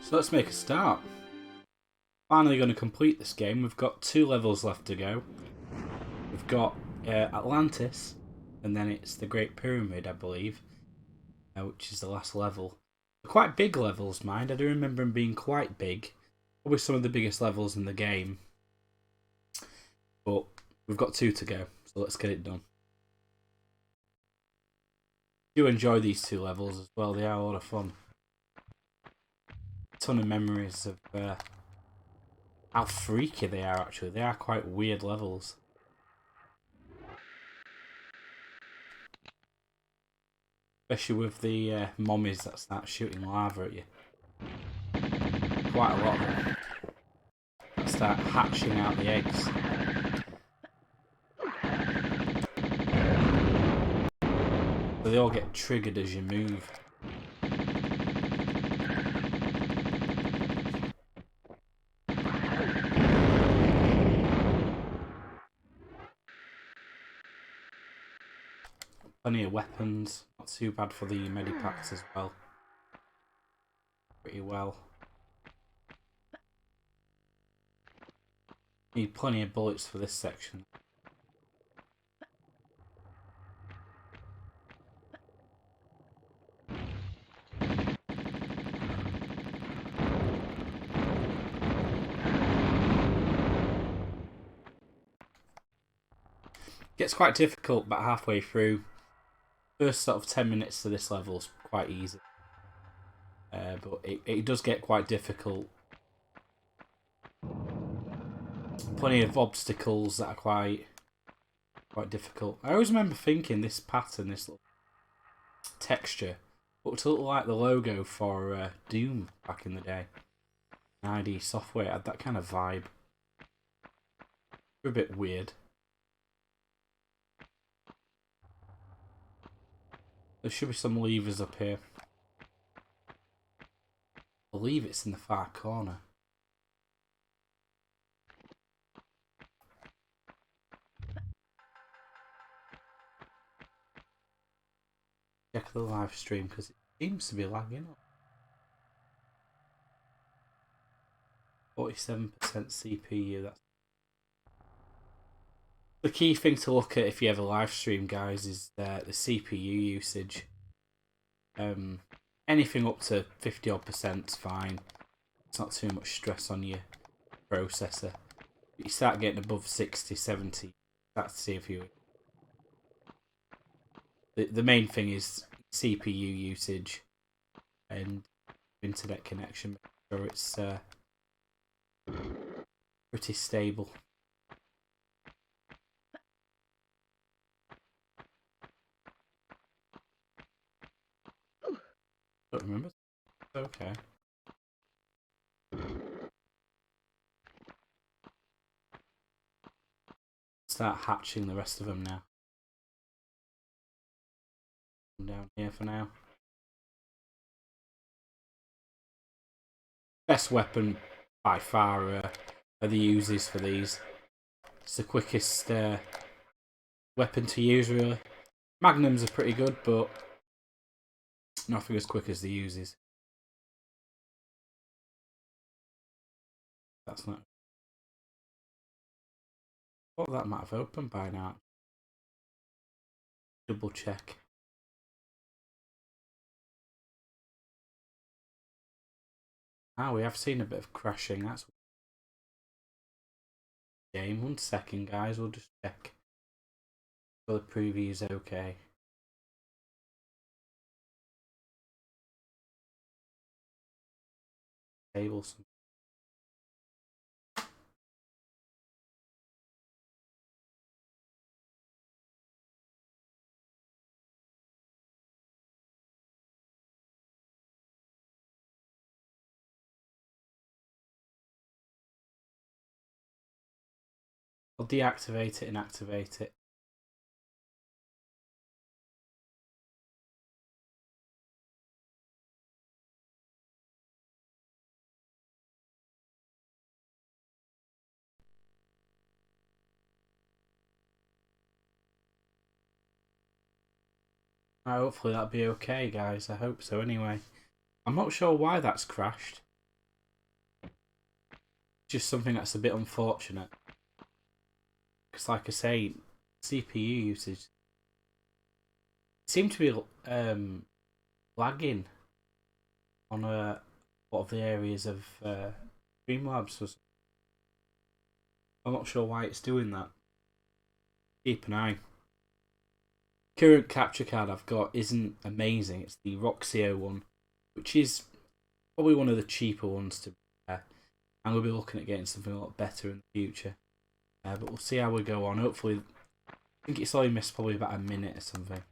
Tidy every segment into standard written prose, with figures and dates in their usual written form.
So let's make a start. Finally going to complete this game. We've got 2 levels left to go. We've got Atlantis, and then it's the Great Pyramid, I believe, which is the last level. They're quite big levels, mind. I do remember them being quite big. Probably some of the biggest levels in the game. But we've got 2 to go, so let's get it done. I do enjoy these 2 levels as well. They are a lot of fun. A ton of memories of how freaky they are, actually. They are quite weird levels. Especially with the mummies that start shooting lava at you. Quite a lot of them. That start hatching out the eggs. So they all get triggered as you move. Plenty of weapons. Not too bad for the medipacks as well. Pretty well. Need plenty of bullets for this section. Gets quite difficult about halfway through. First sort of 10 minutes to this level is quite easy. But it does get quite difficult. Plenty of obstacles that are quite difficult. I always remember thinking this pattern, this little texture, looked a little like the logo for Doom back in the day. ID Software had that kind of vibe. A bit weird. There should be some levers up here. I believe it's in the far corner. Check the live stream because it seems to be lagging up. 47% CPU. That's the key thing to look at if you have a live stream, guys, is the CPU usage. Anything up to 50% is fine. It's not too much stress on your processor. But you start getting above 60, 70, start to see if you. The main thing is CPU usage and internet connection. Make sure it's pretty stable. Don't remember. Okay. Start hatching the rest of them now. I'm down here for now. Best weapon by far are the Uzis for these. It's the quickest weapon to use, really. Magnums are pretty good, but nothing as quick as the Uzis. That's not. Thought that might have opened by now. Double check. Ah, we have seen a bit of crashing. That's game. 1 second, guys. We'll just check. So the preview is okay. Table some. I'll deactivate it and activate it. Hopefully that'll be okay, guys. I hope so anyway. I'm not sure why that's crashed. just something that's a bit unfortunate. Because, like I say, CPU usage seemed to be lagging on a lot of the areas of Streamlabs. I'm not sure why it's doing that. Keep an eye. Current capture card I've got isn't amazing. It's the Roxio one, which is probably one of the cheaper ones to buy. And we'll be looking at getting something a lot better in the future. But we'll see how we go on. Hopefully, I think it's only missed probably about a minute or something.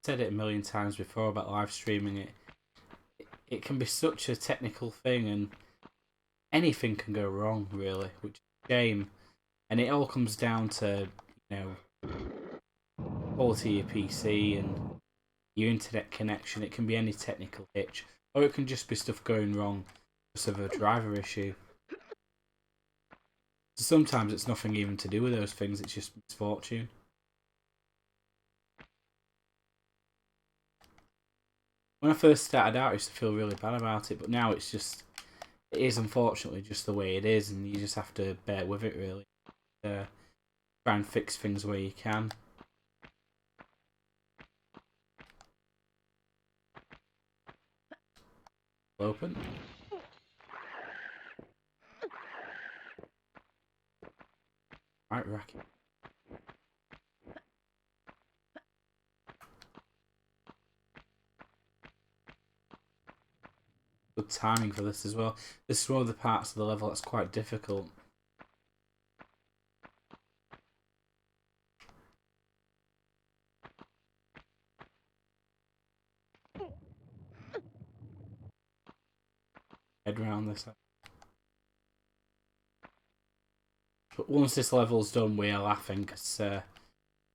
Said it a million times before about live streaming it. It can be such a technical thing, and anything can go wrong, really, which is a shame. And it all comes down to, you know, quality of your PC and your internet connection. It can be any technical hitch, or it can just be stuff going wrong because of a driver issue. So sometimes it's nothing even to do with those things, it's just misfortune. When I first started out, I used to feel really bad about it, but now it is unfortunately just the way it is, and you just have to bear with it, really. Try and fix things where you can. Open. Right, Racky. Good timing for this as well. This is one of the parts of the level that's quite difficult. Head round this. But once this level's done, we are laughing because the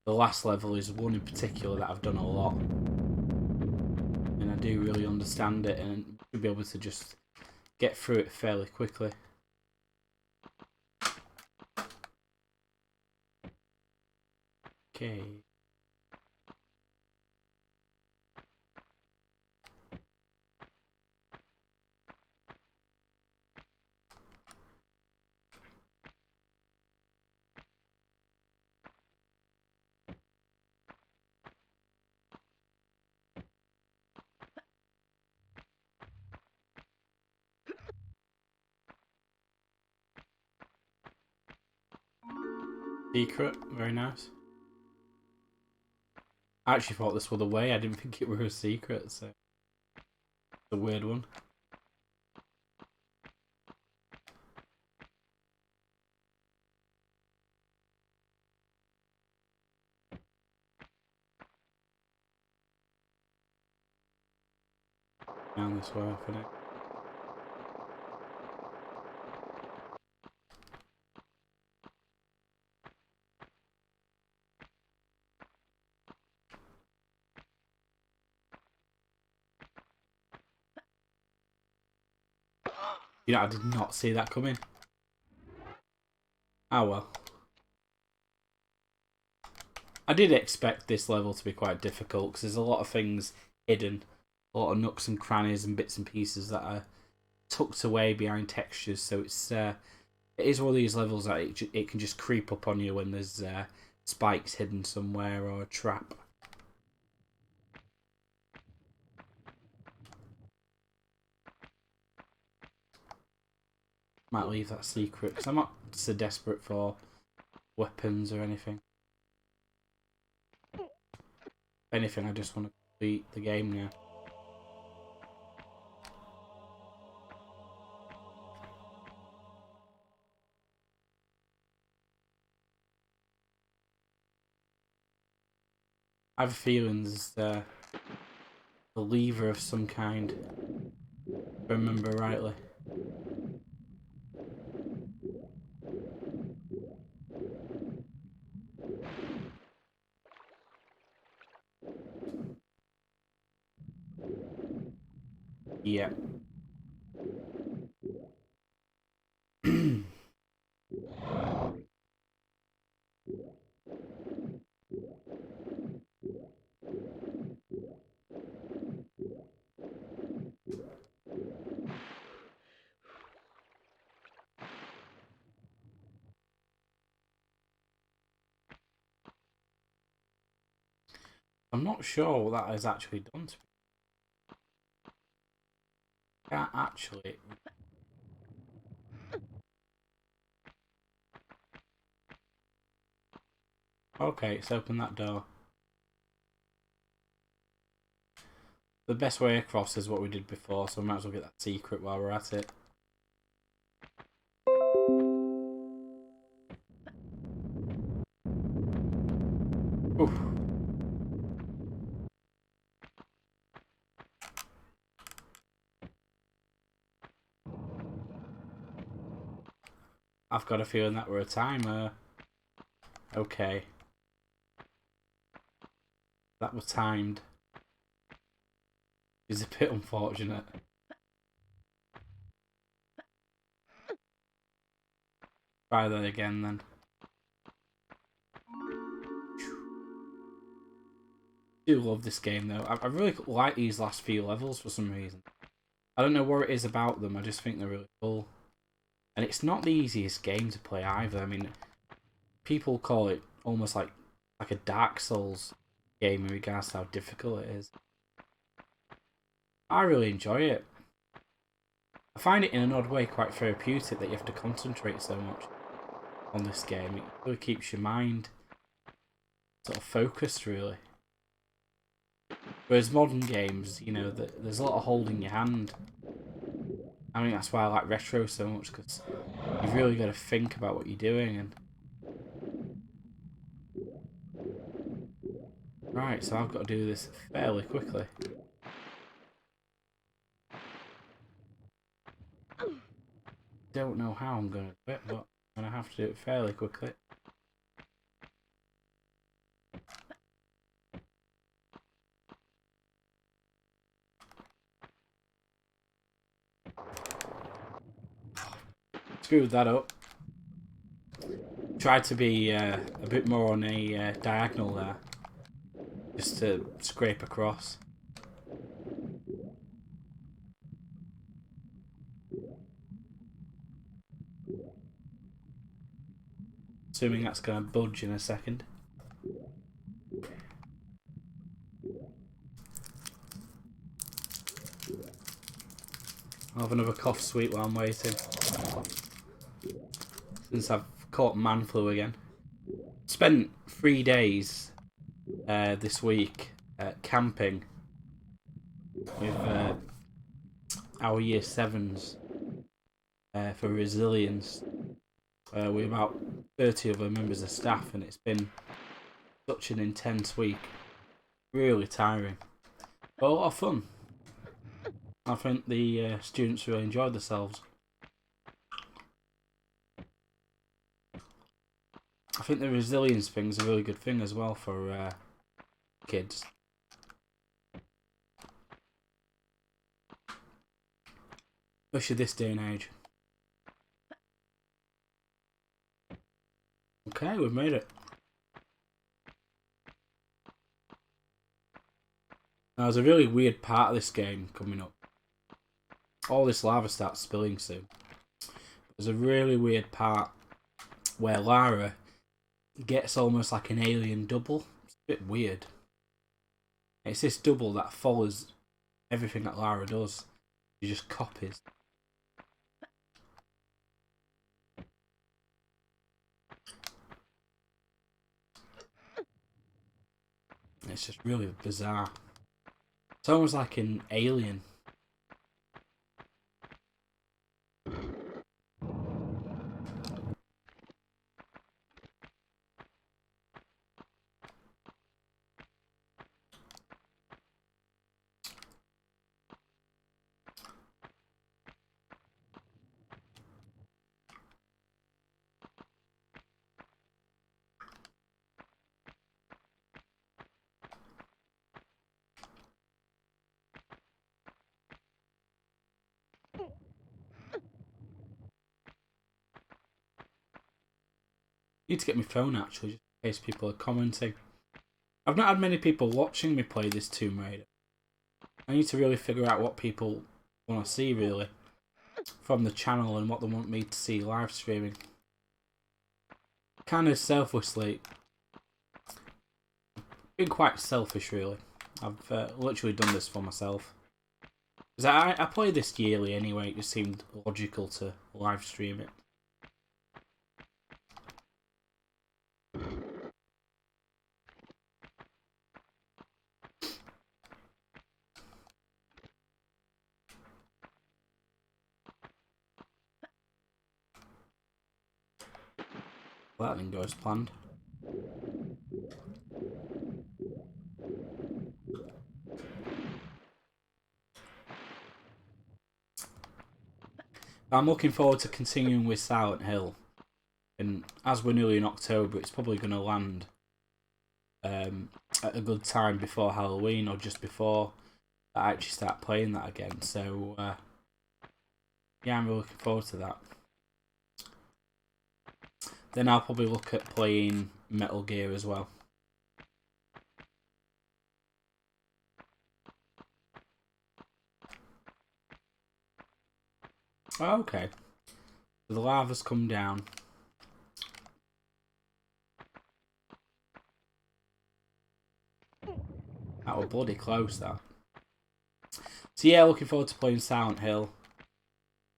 last level is one in particular that I've done a lot, and I do really understand it, and should be able to just get through it fairly quickly. Okay. Secret, very nice. I actually thought this was the way. I didn't think it were a secret, so it's a weird one. Down this way for now. You know, I did not see that coming. Oh well. I did expect this level to be quite difficult because there's a lot of things hidden, a lot of nooks and crannies and bits and pieces that are tucked away behind textures. So it is one of these levels that it can just creep up on you when there's spikes hidden somewhere or a trap. Might leave that secret because I'm not so desperate for weapons or anything. If anything, I just want to beat the game now. I have a feeling there's a lever of some kind, if I remember rightly. Yeah. I'm not sure what that has actually done to me. Can't actually. Okay, let's open that door. The best way across is what we did before, so we might as well get that secret while we're at it. Oof. I've got a feeling that we're a timer. Okay. That was timed. It's a bit unfortunate. Try that again then. I do love this game though. I really like these last few levels for some reason. I don't know what it is about them, I just think they're really cool. And it's not the easiest game to play either. I mean, people call it almost like a Dark Souls game in regards to how difficult it is. I really enjoy it. I find it in an odd way quite therapeutic that you have to concentrate so much on this game. It really keeps your mind sort of focused, really. Whereas modern games, you know, there's a lot of holding your hand. I mean, that's why I like retro so much, because you've really got to think about what you're doing. And right, so I've got to do this fairly quickly. Don't know how I'm going to do it, but I'm going to have to do it fairly quickly. Screwed that up. Tried to be a bit more on a diagonal there, just to scrape across. Assuming that's going to budge in a second. I'll have another cough sweet while I'm waiting. Since I've caught man flu again. Spent 3 days this week camping with our year 7s for resilience. We're about 30 other members of staff, and it's been such an intense week. Really tiring, but a lot of fun. I think the students really enjoyed themselves. I think the resilience thing's a really good thing as well for kids. Especially this day and age. Okay, we've made it. Now, there's a really weird part of this game coming up. All this lava starts spilling soon. There's a really weird part where Lara gets almost like an alien double. It's a bit weird. It's this double that follows everything that Lara does. She just copies. It's just really bizarre. It's almost like an alien. I need to get my phone actually, just in case people are commenting. I've not had many people watching me play this Tomb Raider. I need to really figure out what people want to see really from the channel and what they want me to see live streaming. Kind of selflessly, been quite selfish really. I've literally done this for myself. Because I play this yearly anyway, it just seemed logical to live stream it. Well, that didn't go as planned. I'm looking forward to continuing with Silent Hill. And as we're nearly in October, it's probably going to land at a good time before Halloween or just before I actually start playing that again. So, yeah, I'm really looking forward to that. Then I'll probably look at playing Metal Gear as well. Oh, okay. So the lava's come down. That was bloody close, that. So yeah, looking forward to playing Silent Hill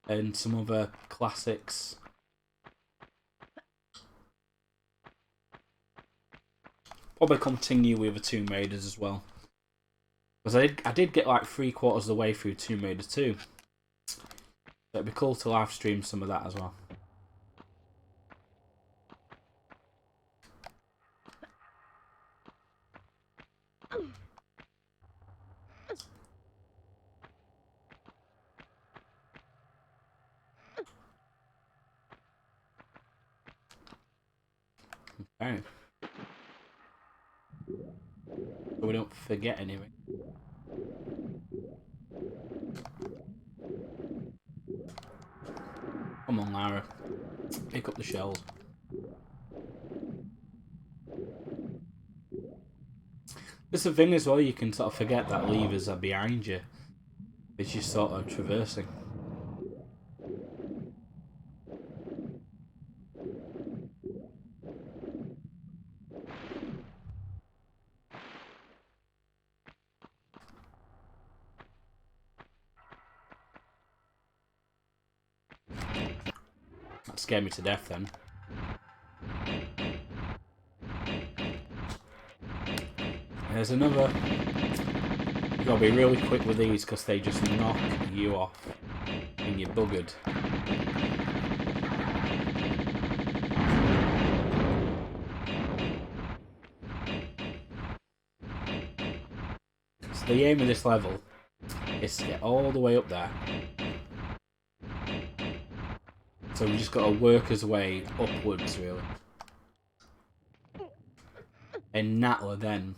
and some other classics. Probably continue with the Tomb Raiders as well. Because I did get like 3/4 of the way through Tomb Raider 2. So it'd be cool to live stream some of that as well. Okay. So we don't forget anything. Come on, Lara. Pick up the shells. It's a thing as well, you can sort of forget that levers are behind you. It's just sort of traversing. That scared me to death then. There's another. You've got to be really quick with these because they just knock you off and you're buggered. So the aim of this level is to get all the way up there. So we just got to work his way upwards, really. And Natla then,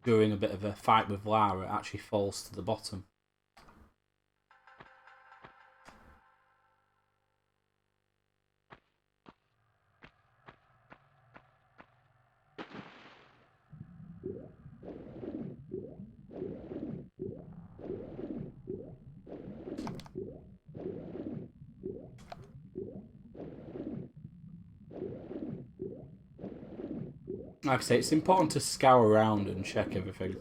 during a bit of a fight with Lara, actually falls to the bottom. Like I say, it's important to scour around and check everything.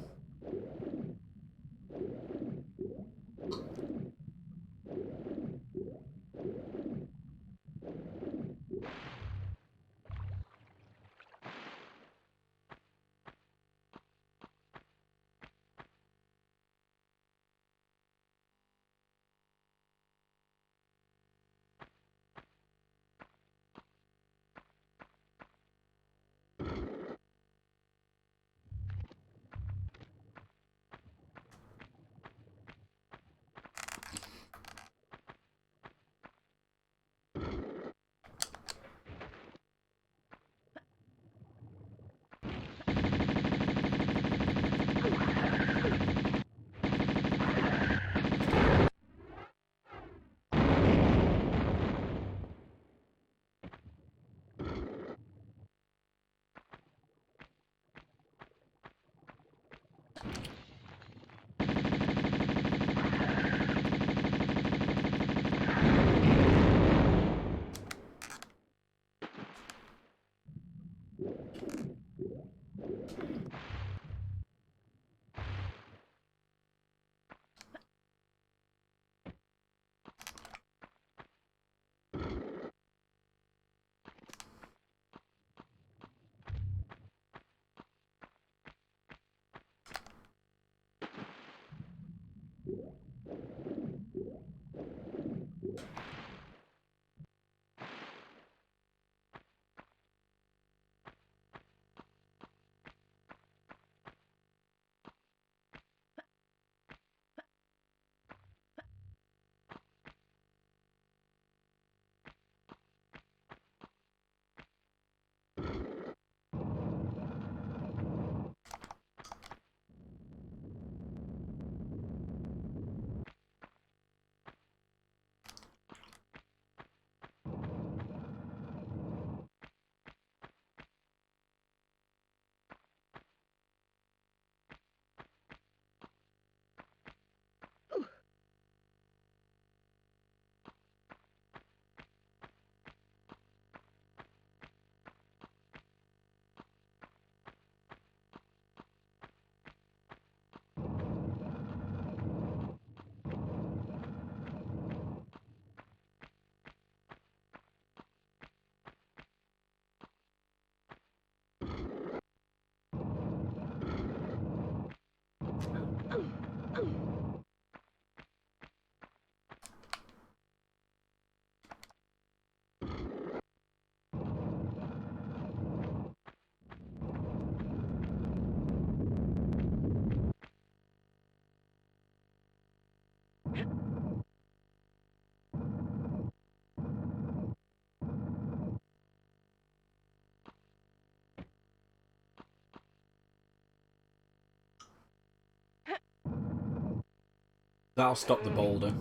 That'll stop the boulder.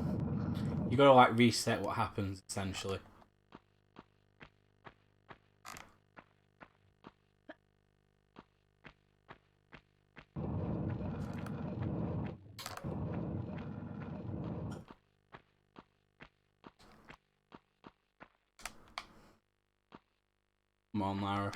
You gotta like reset what happens essentially. Come on, Lara.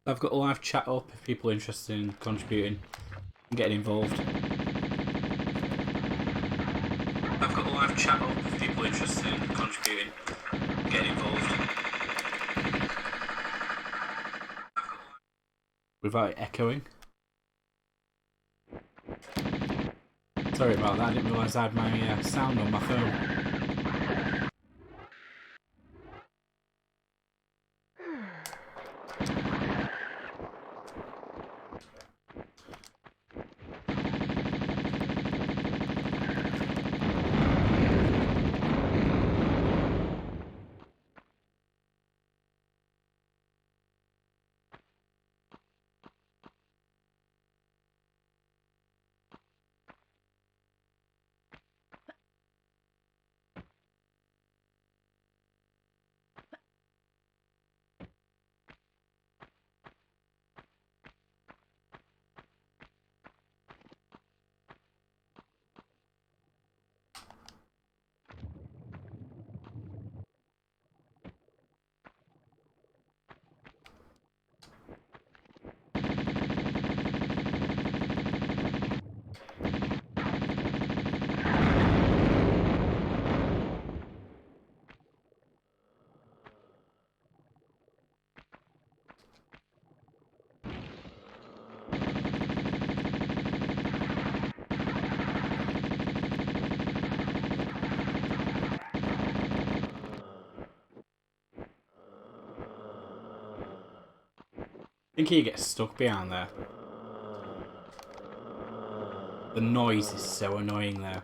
I've got a live chat up if people are interested in contributing and getting involved. I've got a live chat up if people are interested in contributing and getting involved. Without it echoing. Sorry about that, I didn't realise I had my sound on my phone. I think he gets stuck behind there. The noise is so annoying there.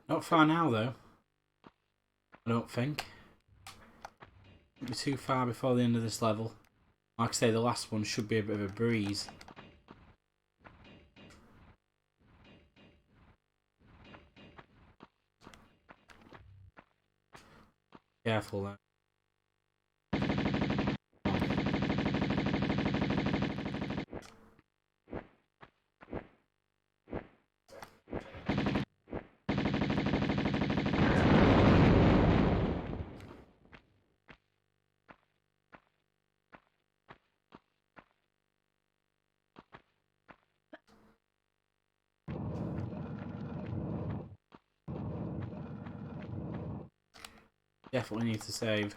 Not far now, though. I don't think. Won't be too far before the end of this level. Like I say, the last one should be a bit of a breeze. Careful, though. Definitely need to save.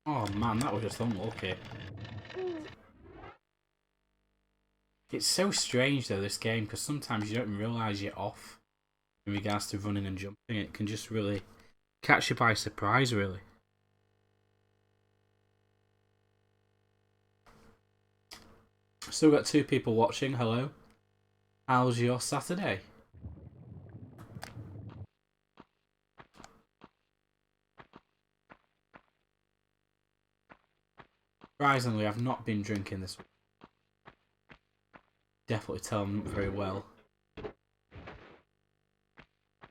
Oh man, that was just unlucky. It's so strange though, this game, because sometimes you don't even realise you're off in regards to running and jumping. It can just really catch you by surprise, really. Still got 2 people watching. Hello. How's your Saturday? Surprisingly, I've not been drinking this week. Definitely tell them very well.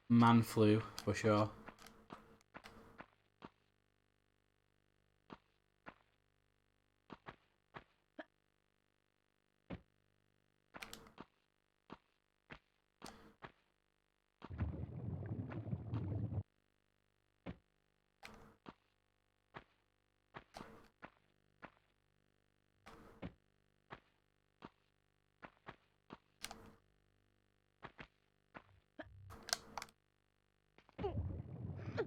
Man flu, for sure.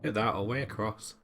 Get that all the way across.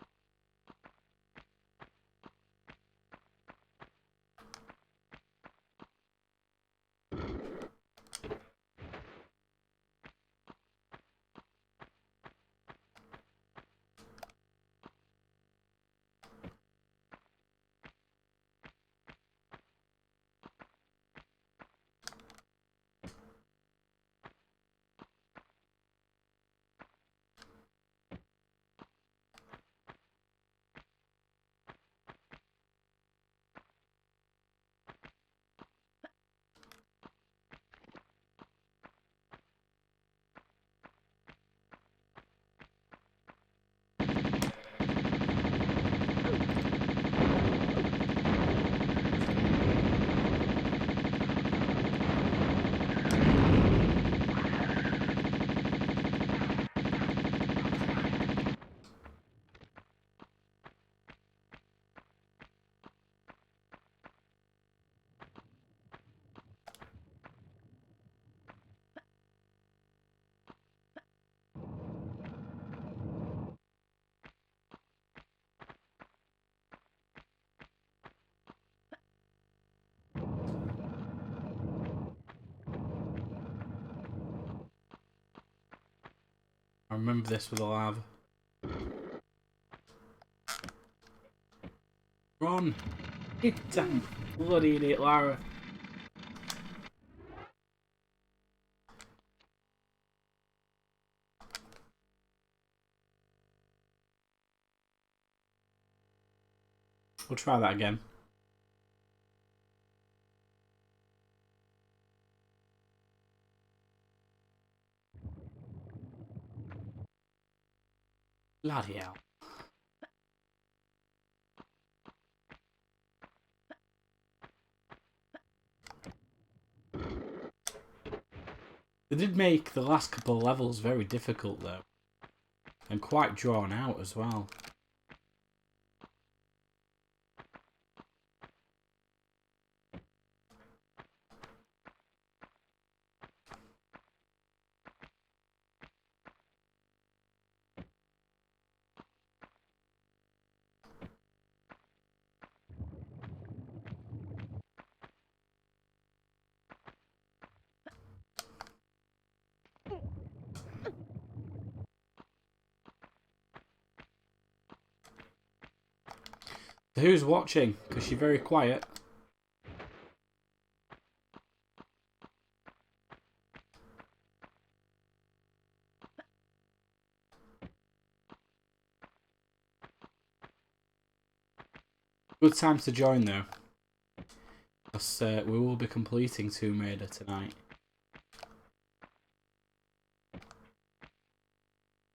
I remember this with the lava. Run! You damn bloody idiot, Lara. We'll try that again. Bloody hell. They did make the last couple of levels very difficult though. And quite drawn out as well. Who's watching? Because you're very quiet. Good time to join though. Because we will be completing Tomb Raider tonight. If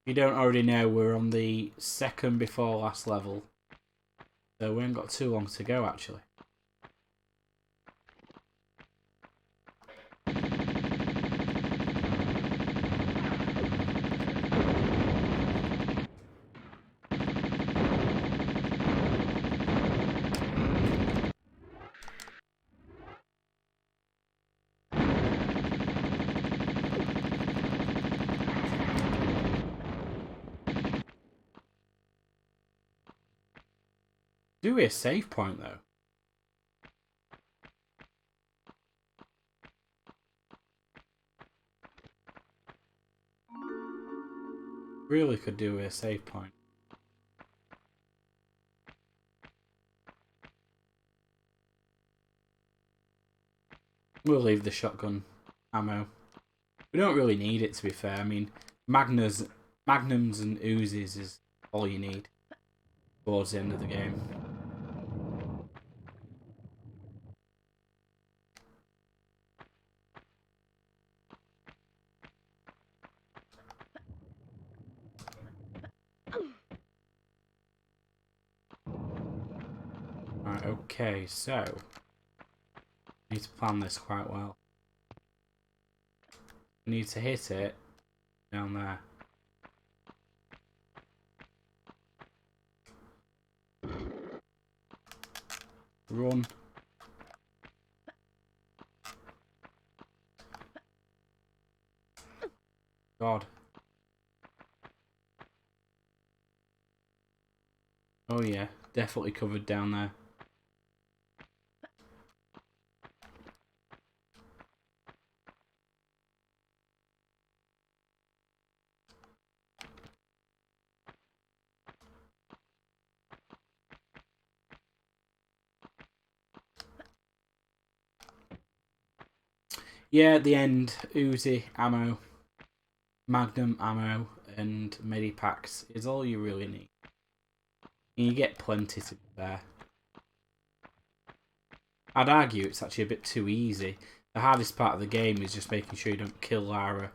you don't already know, we're on the second before last level. So we haven't got too long to go actually. Do we a save point though? Really could do with a save point. We'll leave the shotgun ammo. We don't really need it, to be fair. I mean, magnums and Uzis is all you need towards the end of the game. Right, okay, so we need to plan this quite well. We need to hit it down there. Run. God. Oh yeah, definitely covered down there. Yeah, at the end, Uzi ammo, Magnum ammo, and Medipacks is all you really need. And you get plenty to be fair. I'd argue it's actually a bit too easy. The hardest part of the game is just making sure you don't kill Lara.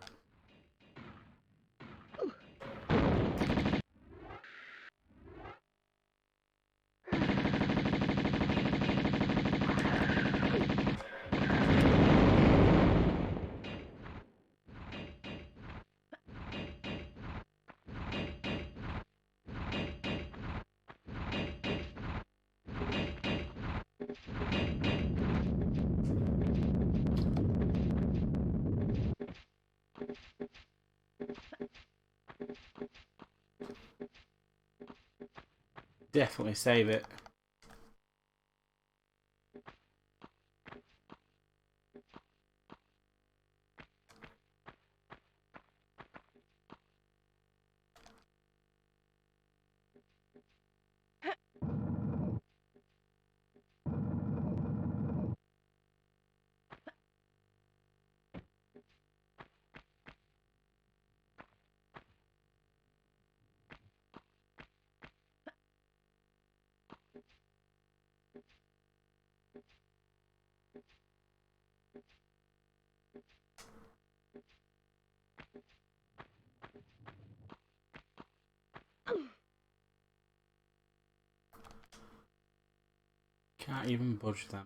Definitely save it. Can't even budge that.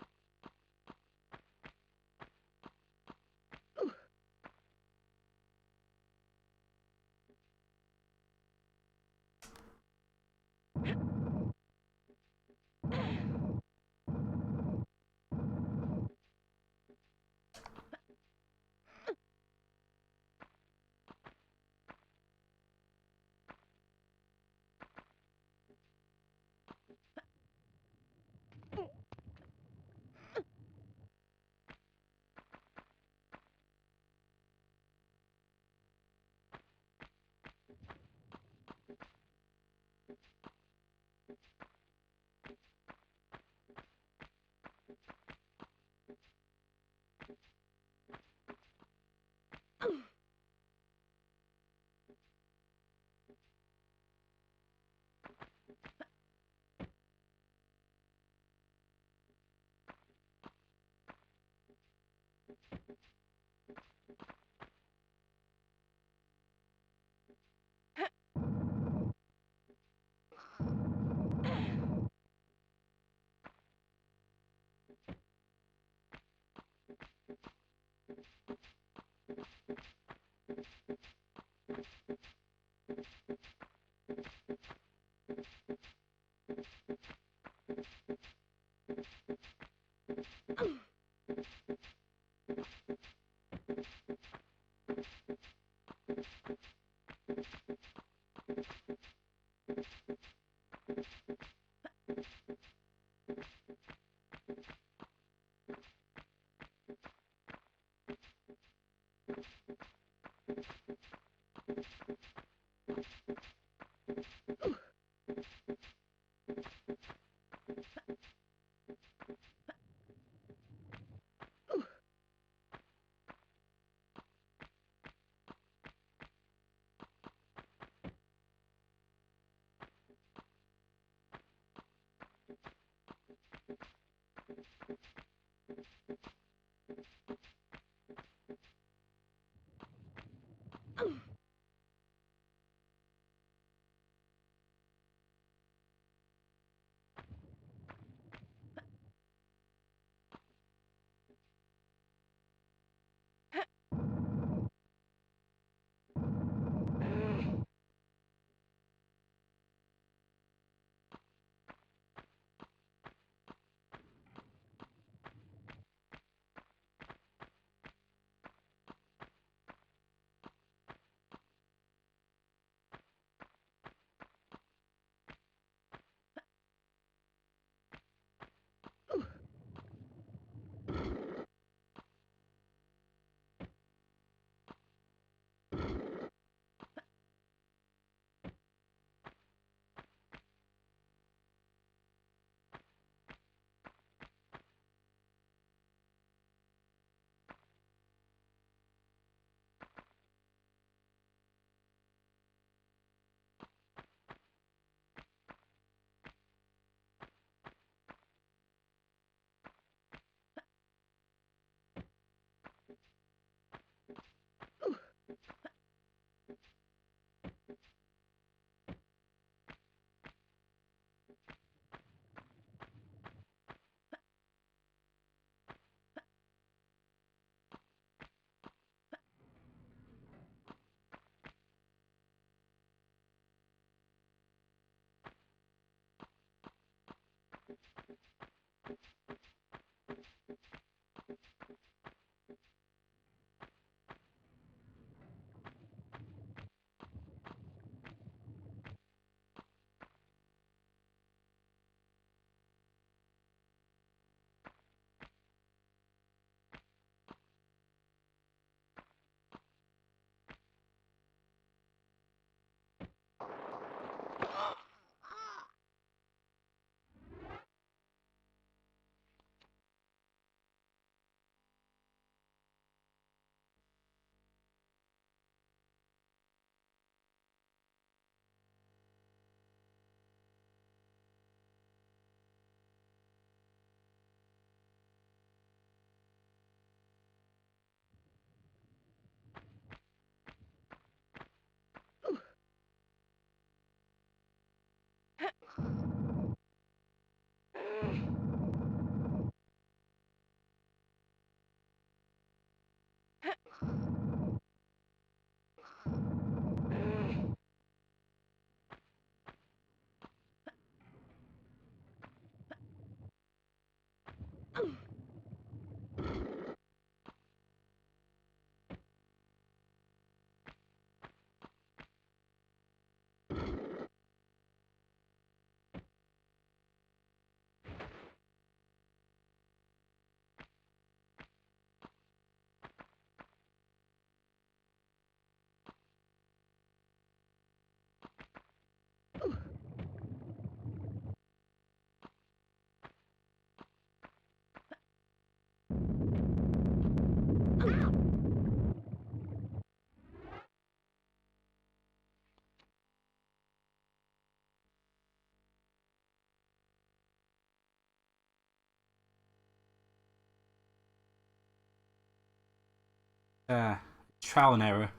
trial and error.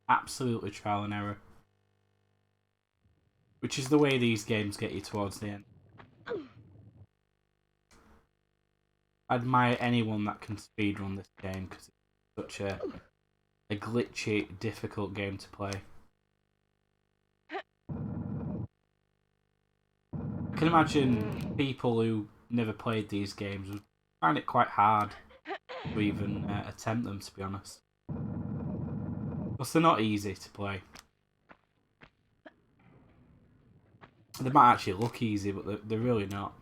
Absolutely trial and error. Which is the way these games get you towards the end. I admire anyone that can speedrun this game because it's such a glitchy, difficult game to play. I can imagine people who never played these games would find it quite hard to even attempt them, to be honest. Because they're not easy to play. They might actually look easy, but they're really not.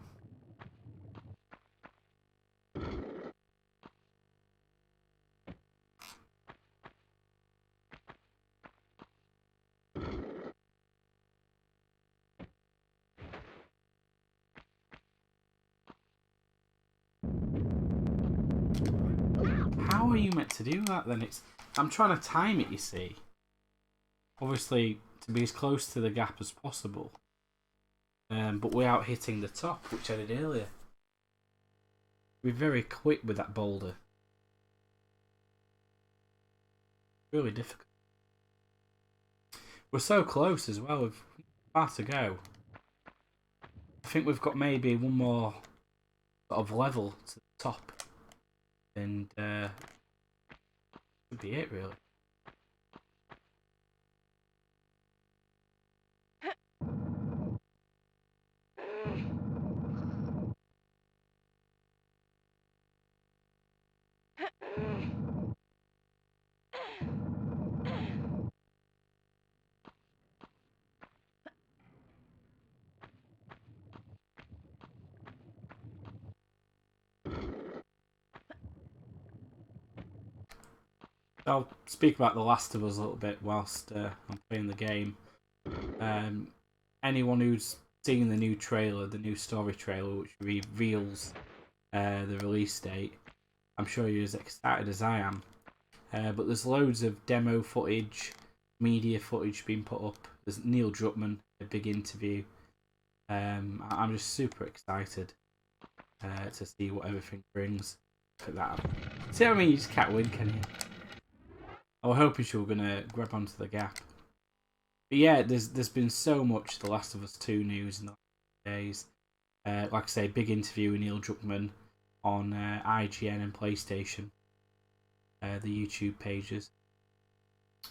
How are you meant to do that then? I'm trying to time it, you see. Obviously, to be as close to the gap as possible. But without hitting the top, which I did earlier. Be very quick with that boulder. Really difficult. We're so close as well. We've far to go. I think we've got maybe one more sort of level to the top. And should be it, really. I'll speak about The Last of Us a little bit whilst I'm playing the game. Anyone who's seen the new trailer, the new story trailer, which reveals the release date, I'm sure you're as excited as I am. But there's loads of demo footage, media footage being put up. There's Neil Druckmann, a big interview. I'm just super excited to see what everything brings. Look at that. See what I mean? You just can't win, can you? I was hoping she was going to grab onto the gap. But yeah, there's been so much The Last of Us 2 news in the last days. Like I say, big interview with Neil Druckmann on IGN and PlayStation. The YouTube pages.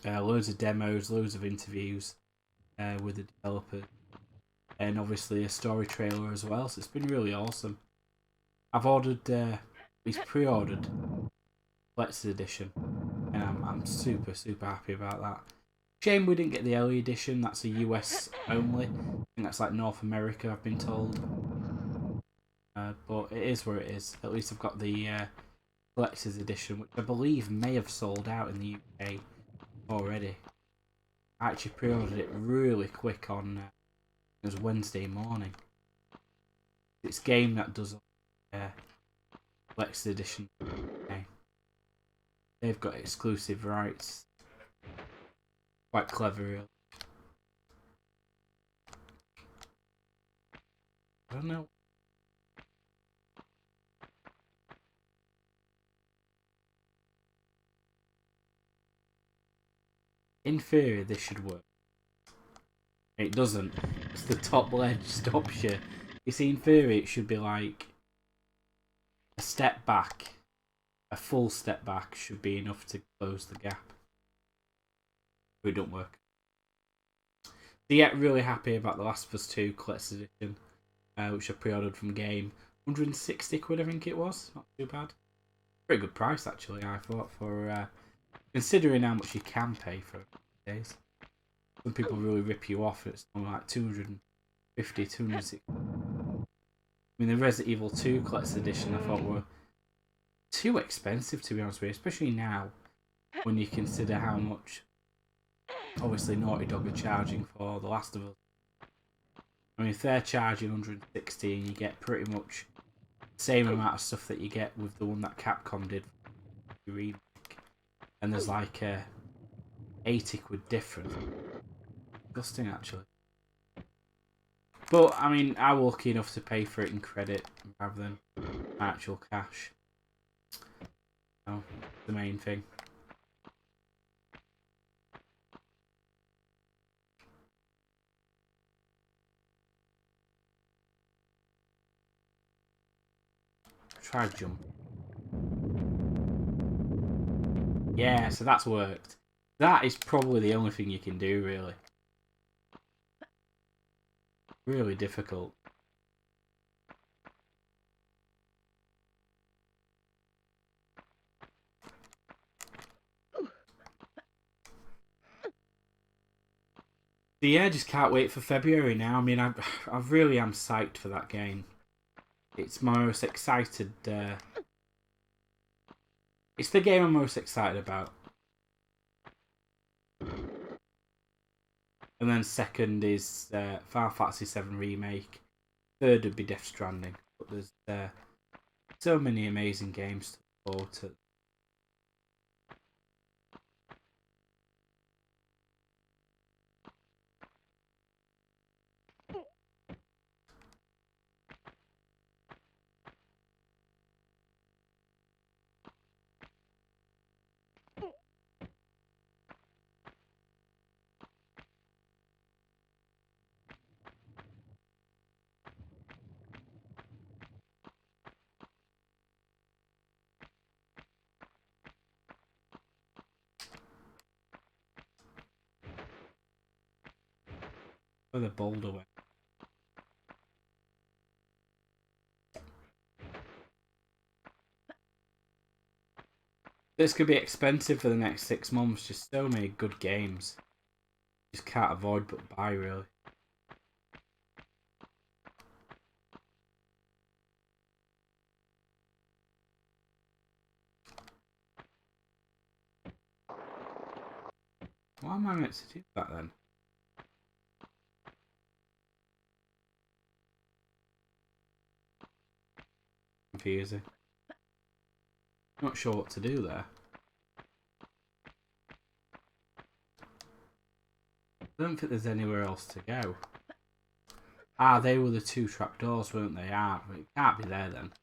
Loads of demos, loads of interviews with the developers. And obviously a story trailer as well, so it's been really awesome. I've ordered, at least pre-ordered, Collector's Edition. And I'm super, super happy about that. Shame we didn't get the early edition. That's a US only. I think that's like North America, I've been told. But it is where it is. At least I've got the Collector's Edition, which I believe may have sold out in the UK already. I actually pre-ordered it really quick on it was Wednesday morning. It's a game that does Collector's Edition. Okay. They've got exclusive rights. Quite clever, really. I don't know. In theory, this should work. It doesn't. It's the top ledge stops you. You see, in theory, it should be like a step back. A full step back should be enough to close the gap. But it don't work. So yeah, really happy about The Last of Us 2 Collector's Edition, which I pre-ordered from Game. 160 quid, I think it was. Not too bad. Pretty good price, actually, I thought, for considering how much you can pay for it these days. Some people really rip you off. It's only like 250, 260. I mean, the Resident Evil 2 Collector's Edition I thought were too expensive, to be honest with you, especially now when you consider how much obviously Naughty Dog are charging for The Last of Us. I mean, if they're charging 160 and you get pretty much the same amount of stuff that you get with the one that Capcom did for the remake, and there's like a 80 quid difference. Disgusting, actually. But, I mean, I was lucky enough to pay for it in credit rather than actual cash. So, the main thing. try jump. Yeah, so that's worked. That is probably the only thing you can do, really. Really difficult. So yeah, just can't wait for February now. I mean, I really am psyched for that game. It's my most excited. It's the game I'm most excited about. And then second is Final Fantasy VII Remake. Third would be Death Stranding. But there's so many amazing games to look forward to. For the Boulder way. This could be expensive for the next 6 months. Just so many good games. Just can't avoid but buy, really. Why am I meant to do that then? Confusing. Not sure what to do there. I don't think there's anywhere else to go. Ah, they were the 2 trapdoors, weren't they? Ah, but it can't be there then.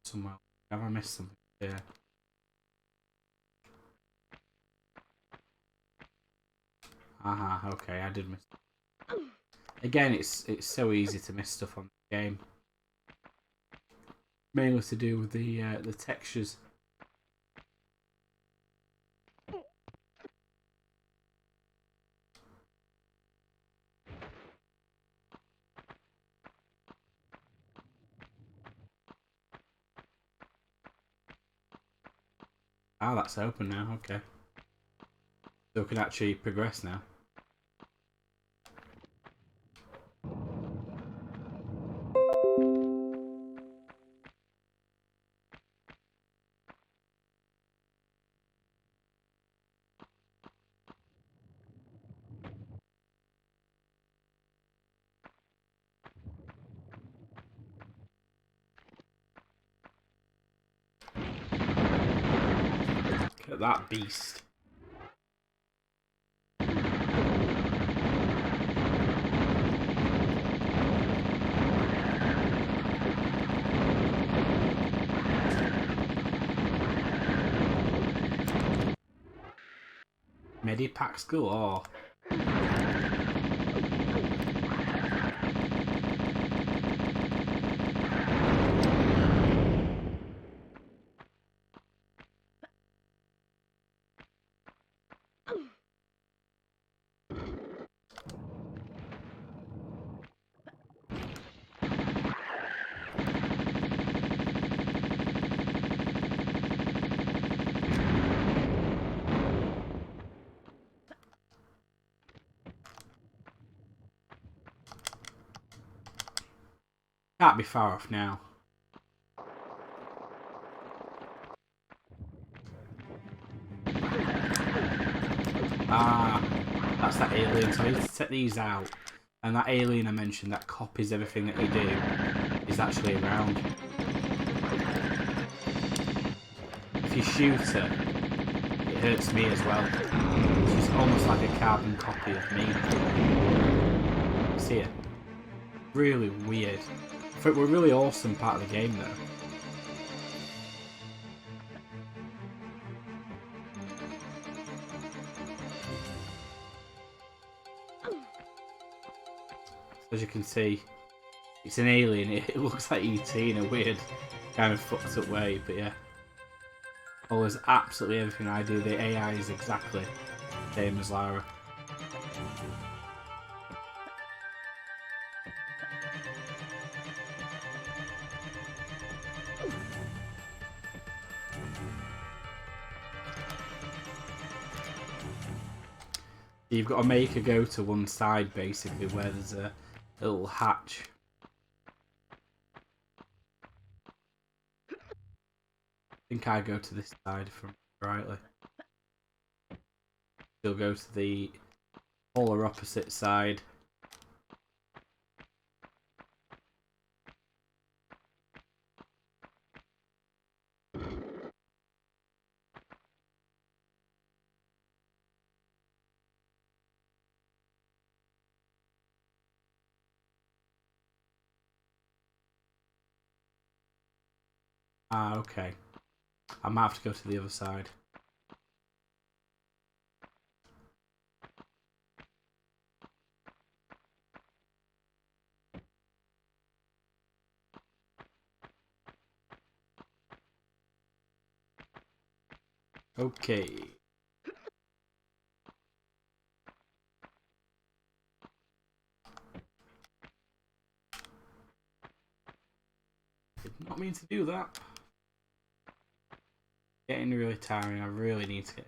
Somewhere. Have I missed something here? Aha, okay, I did miss. Again, it's so easy to miss stuff on the game. Mainly to do with the textures. Ah, that's open now, okay. So we can actually progress now. Look at that beast. Medipacks galore. Can't be far off now. Ah, that's that alien. So I need to set these out. And that alien I mentioned that copies everything that we do is actually around. If you shoot her, it hurts me as well. She's almost like a carbon copy of me. See it? Really weird. But we're really awesome part of the game though. As you can see, It's an alien. It looks like ET in a weird kind of fucked up way, but yeah. Follows absolutely everything I do. The AI is exactly the same as Lara. You've got to make her go to one side, basically, where there's a little hatch. I think I go to this side, if I'm rightly. She'll go to the polar opposite side. Ah, okay. I might have to go to the other side. Okay. Did not mean to do that. Getting really tiring. I really need to get.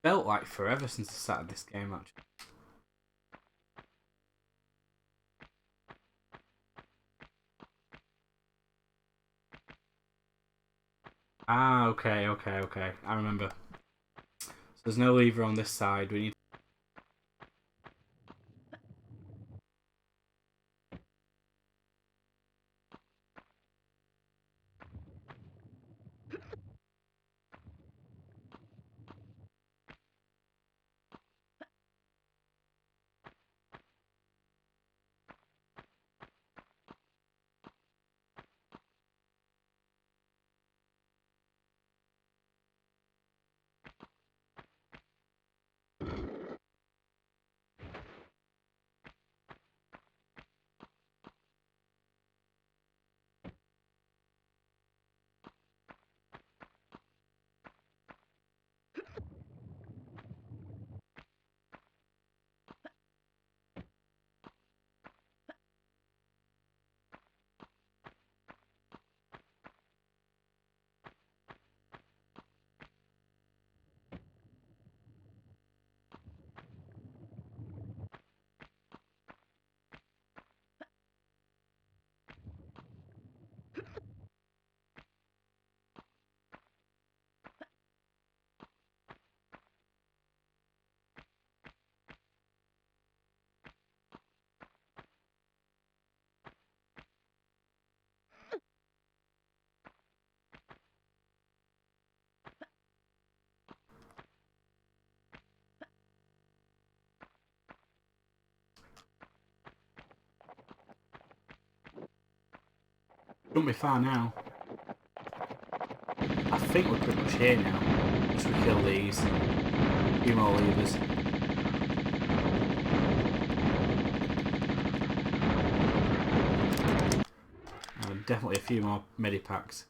Felt like forever since I started this game, actually. Ah, okay. I remember. So there's no lever on this side. We need. Don't be far now. I think we're pretty much here now. Once we kill these. A few more levers. And definitely a few more medipacks.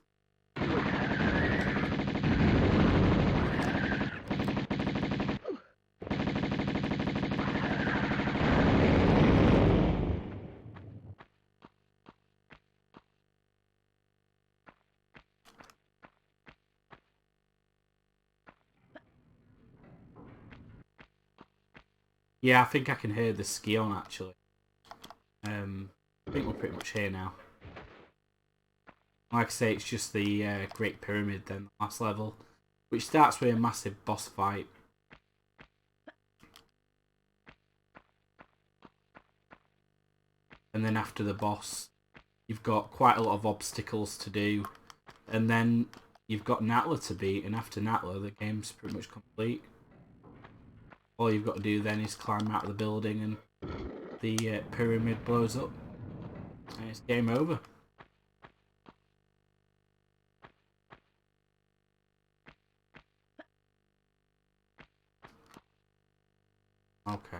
Yeah, I think I can hear the Skion actually. I think we're pretty much here now. Like I say, it's just the Great Pyramid then, the last level, which starts with a massive boss fight. And then after the boss, you've got quite a lot of obstacles to do. And then you've got Natla to beat, and after Natla, the game's pretty much complete. All you've got to do then is climb out of the building and the pyramid blows up. And it's game over. Okay.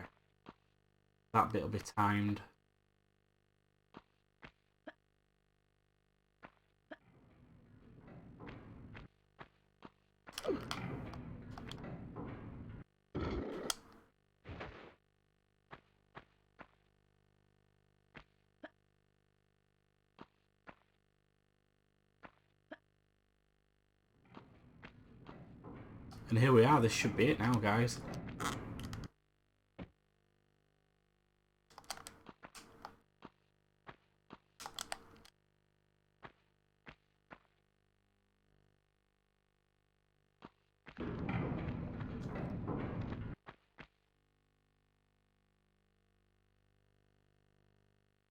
That bit will be timed. And here we are, this should be it now, guys.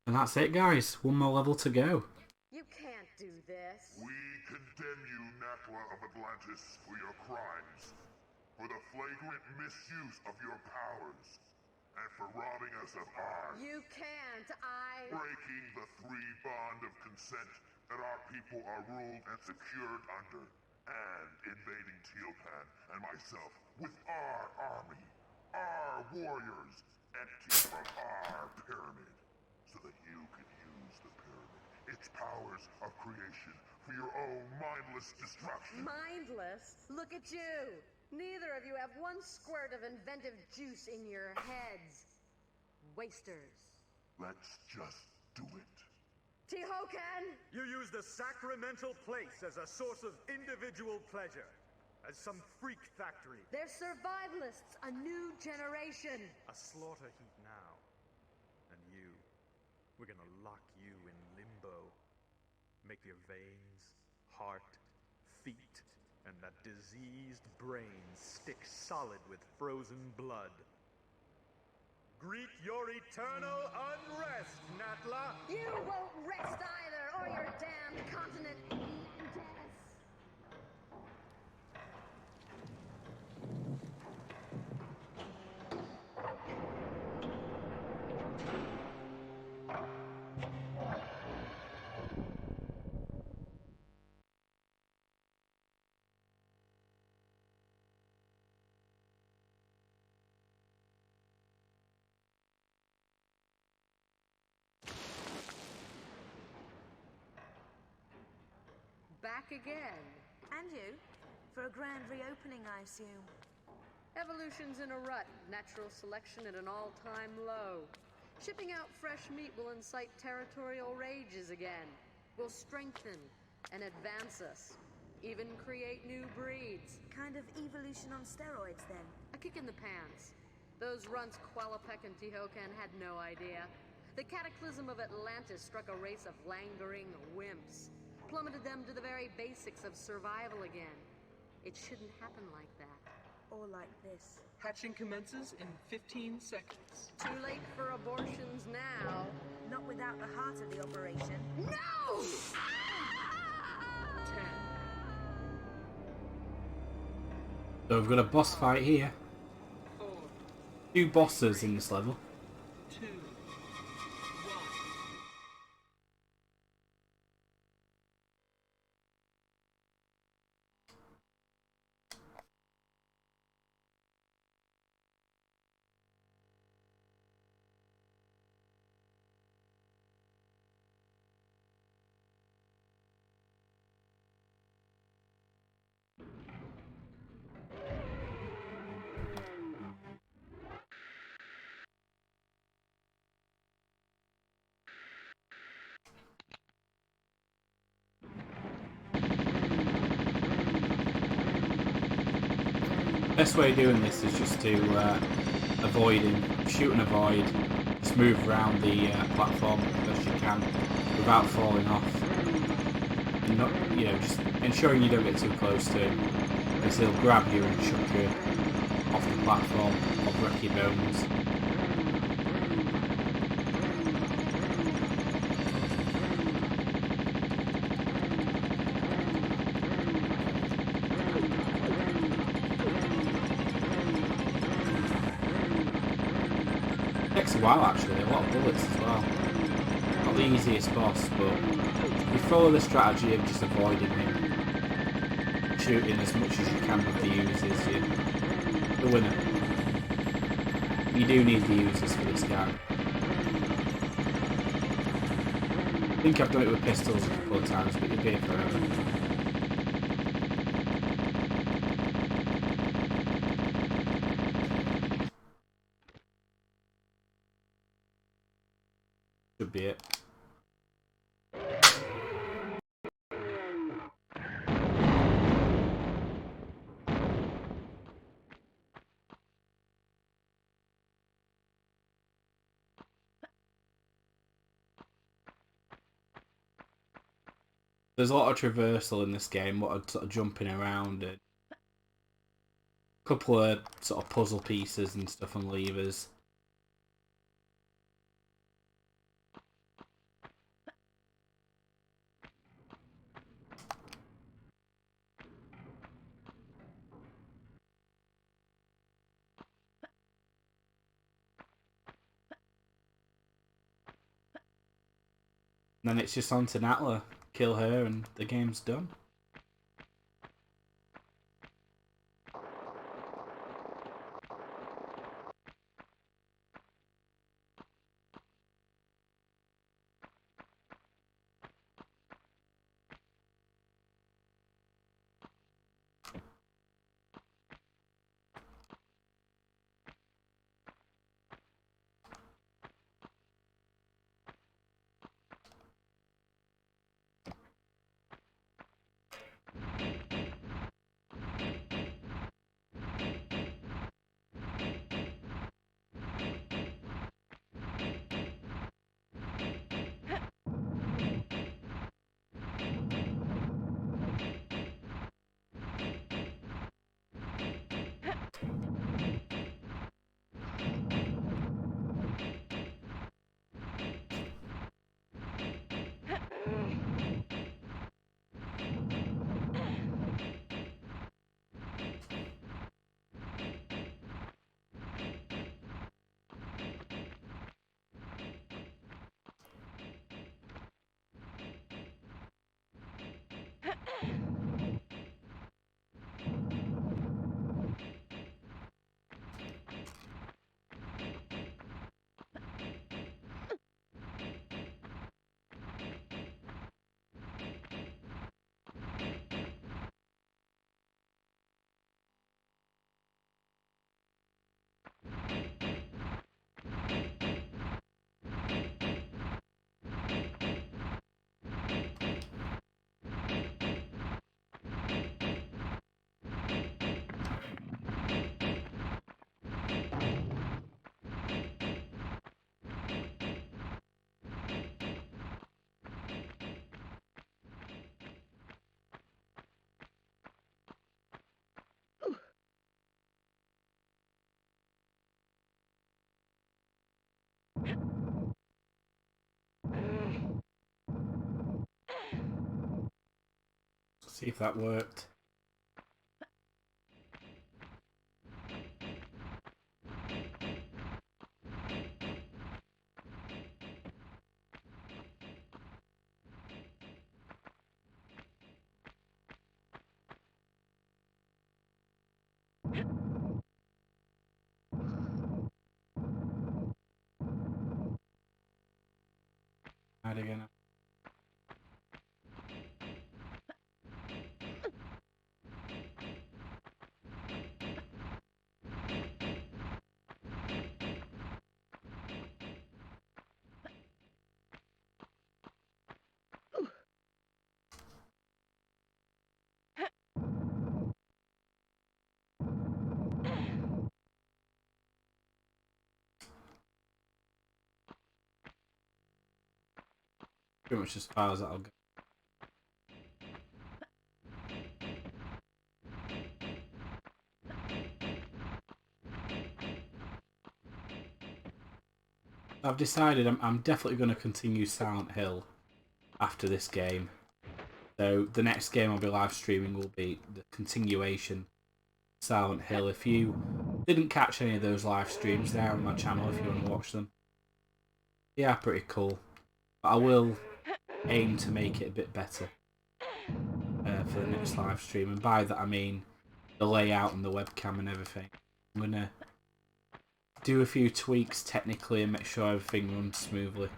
And that's it, guys. One more level to go. You can't do this. We condemn you, Natla of Atlantis, for your crimes, for the flagrant misuse of your powers, and for robbing us of ours. You can't. Breaking the three bond of consent that our people are ruled and secured under, and invading Teopan and myself with our army, our warriors, empty from our pyramid, so that you can use the pyramid, its powers of creation, for your own mindless destruction. Mindless? Look at you. Neither of you have one squirt of inventive juice in your heads. Wasters. Let's just do it. Tehokan! You use the sacramental place as a source of individual pleasure, as some freak factory. They're survivalists, a new generation. A slaughter heap now. And you, we're gonna lock you in limbo. Make your veins, heart, feet, and that diseased brain stick solid with frozen blood. Greet your eternal unrest, Natla! You won't rest either, or your damned continent eating death. Back again. And you? For a grand reopening, I assume. Evolution's in a rut. Natural selection at an all-time low. Shipping out fresh meat will incite territorial rages again. Will strengthen and advance us. Even create new breeds. Kind of evolution on steroids, then. A kick in the pants. Those runts Qualopec and Tehokan had no idea. The cataclysm of Atlantis struck a race of languoring wimps. Plummeted them to the very basics of survival again. It shouldn't happen like that. Or like this. Hatching commences in 15 seconds. Too late for abortions now. Not without the heart of the operation. No! 10, So we've got a boss fight here. 4, Two bosses in this level. 2, 1. Best way of doing this is just to avoid him, shoot and avoid, just move around the platform as best you can without falling off. And not, just ensuring you don't get too close to him, because he'll grab you and chuck you off the platform or break your bones. Takes a while actually, a lot of bullets as well. Not the easiest boss, but if you follow the strategy of just avoiding him, shooting as much as you can with the uses, you're the winner. You do need the users for this guy. I think I've done it with pistols a couple of times, but you'll be here forever. Should be it. There's a lot of traversal in this game, a lot of sort of jumping around, and a couple of sort of puzzle pieces and stuff and levers. And then it's just on to Natla. Kill her and the game's done. See if that worked. How'd I get it? Pretty much as far as that'll go. I've decided I'm definitely going to continue Silent Hill after this game. So the next game I'll be live streaming will be the continuation Silent Hill. If you didn't catch any of those live streams, they're on my channel if you want to watch them. Yeah, pretty cool. But I will aim to make it a bit better for the next live stream, and by that I mean the layout and the webcam and everything. I'm gonna do a few tweaks technically and make sure everything runs smoothly.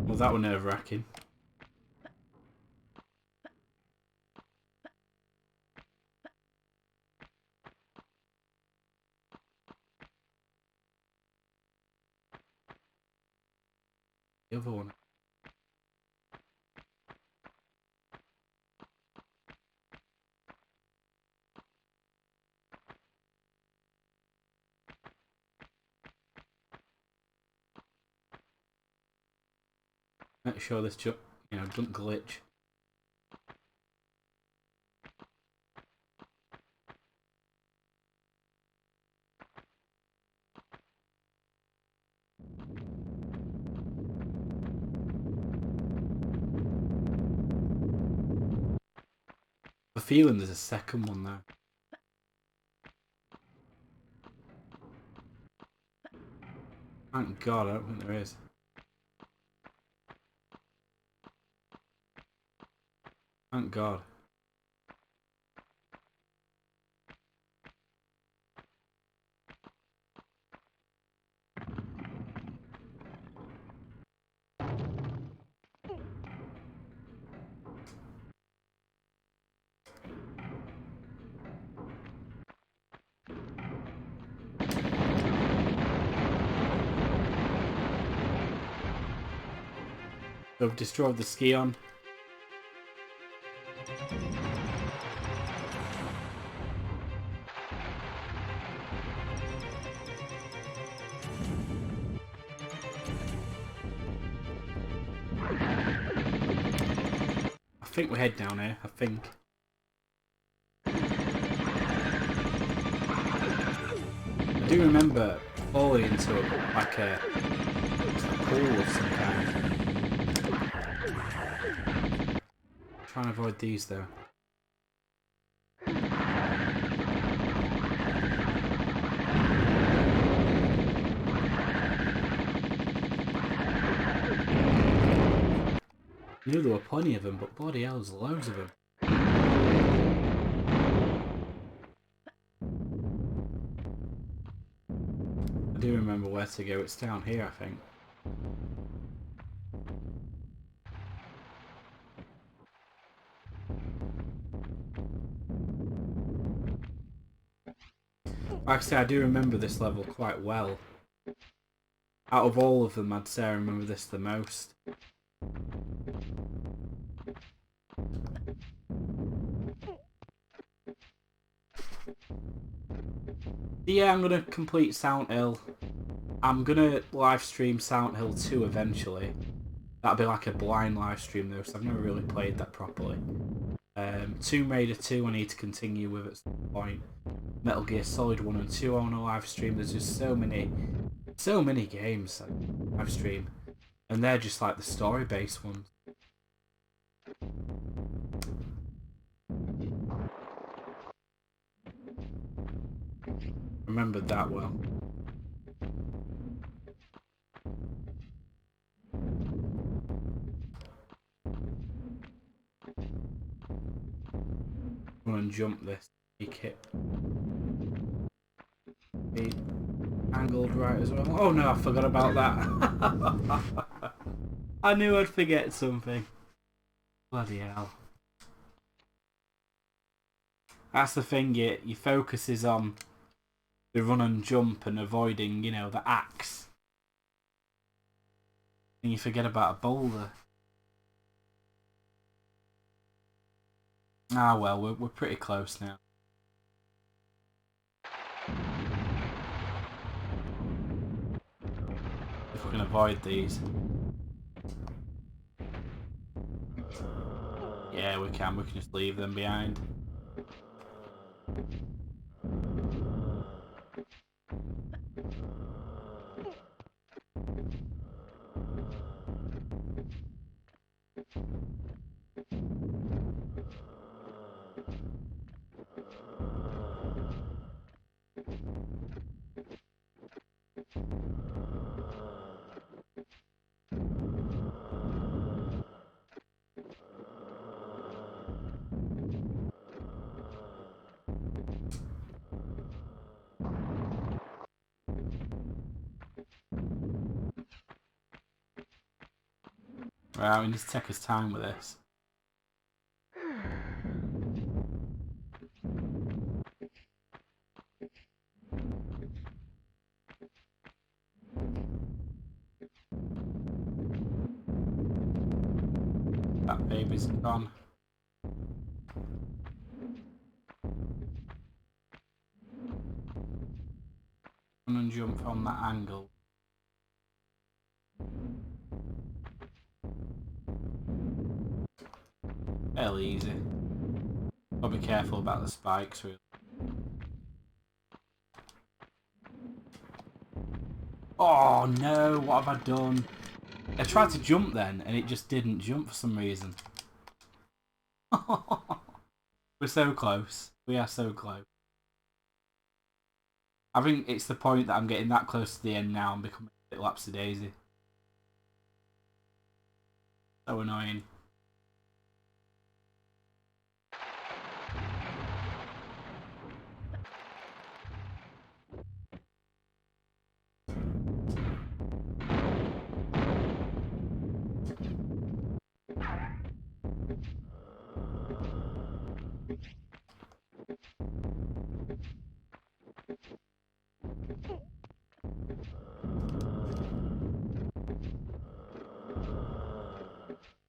Well, that was nerve-wracking. The other one. Make sure this doesn't glitch. I have a feeling there's a second one there. Thank God, I don't think there is. Thank God. They've destroyed the Skion. I think we head down here, I think. I do remember falling into like a pool of some kind. Trying to avoid these though. I knew there were plenty of them, but bloody hell, there's loads of them. I do remember where to go, it's down here I think. Like I say, I do remember this level quite well. Out of all of them, I'd say I remember this the most. Yeah, I'm going to complete Silent Hill. I'm going to live stream Silent Hill 2 eventually. That'll be like a blind live stream though, so I've never really played that properly. Tomb Raider 2 I need to continue with at some point. Metal Gear Solid 1 and 2 I want to live stream. There's just so many games I live stream. And they're just like the story based ones. Remembered that well. I'm gonna jump this. Make it be angled right as well. Oh no, I forgot about that. I knew I'd forget something. Bloody hell. That's the thing, your focus is on the run and jump and avoiding, the axe. And you forget about a boulder. Ah well, we're pretty close now. If we can avoid these. Yeah, we can just leave them behind. Right, we need to take us time with this. That baby's gone. Run and jump from that angle. Fairly easy. Gotta be careful about the spikes, really. Oh no, what have I done? I tried to jump then, and it just didn't jump for some reason. We're so close. We are so close. I think it's the point that I'm getting that close to the end now and becoming a bit lapsy-daisy. So annoying.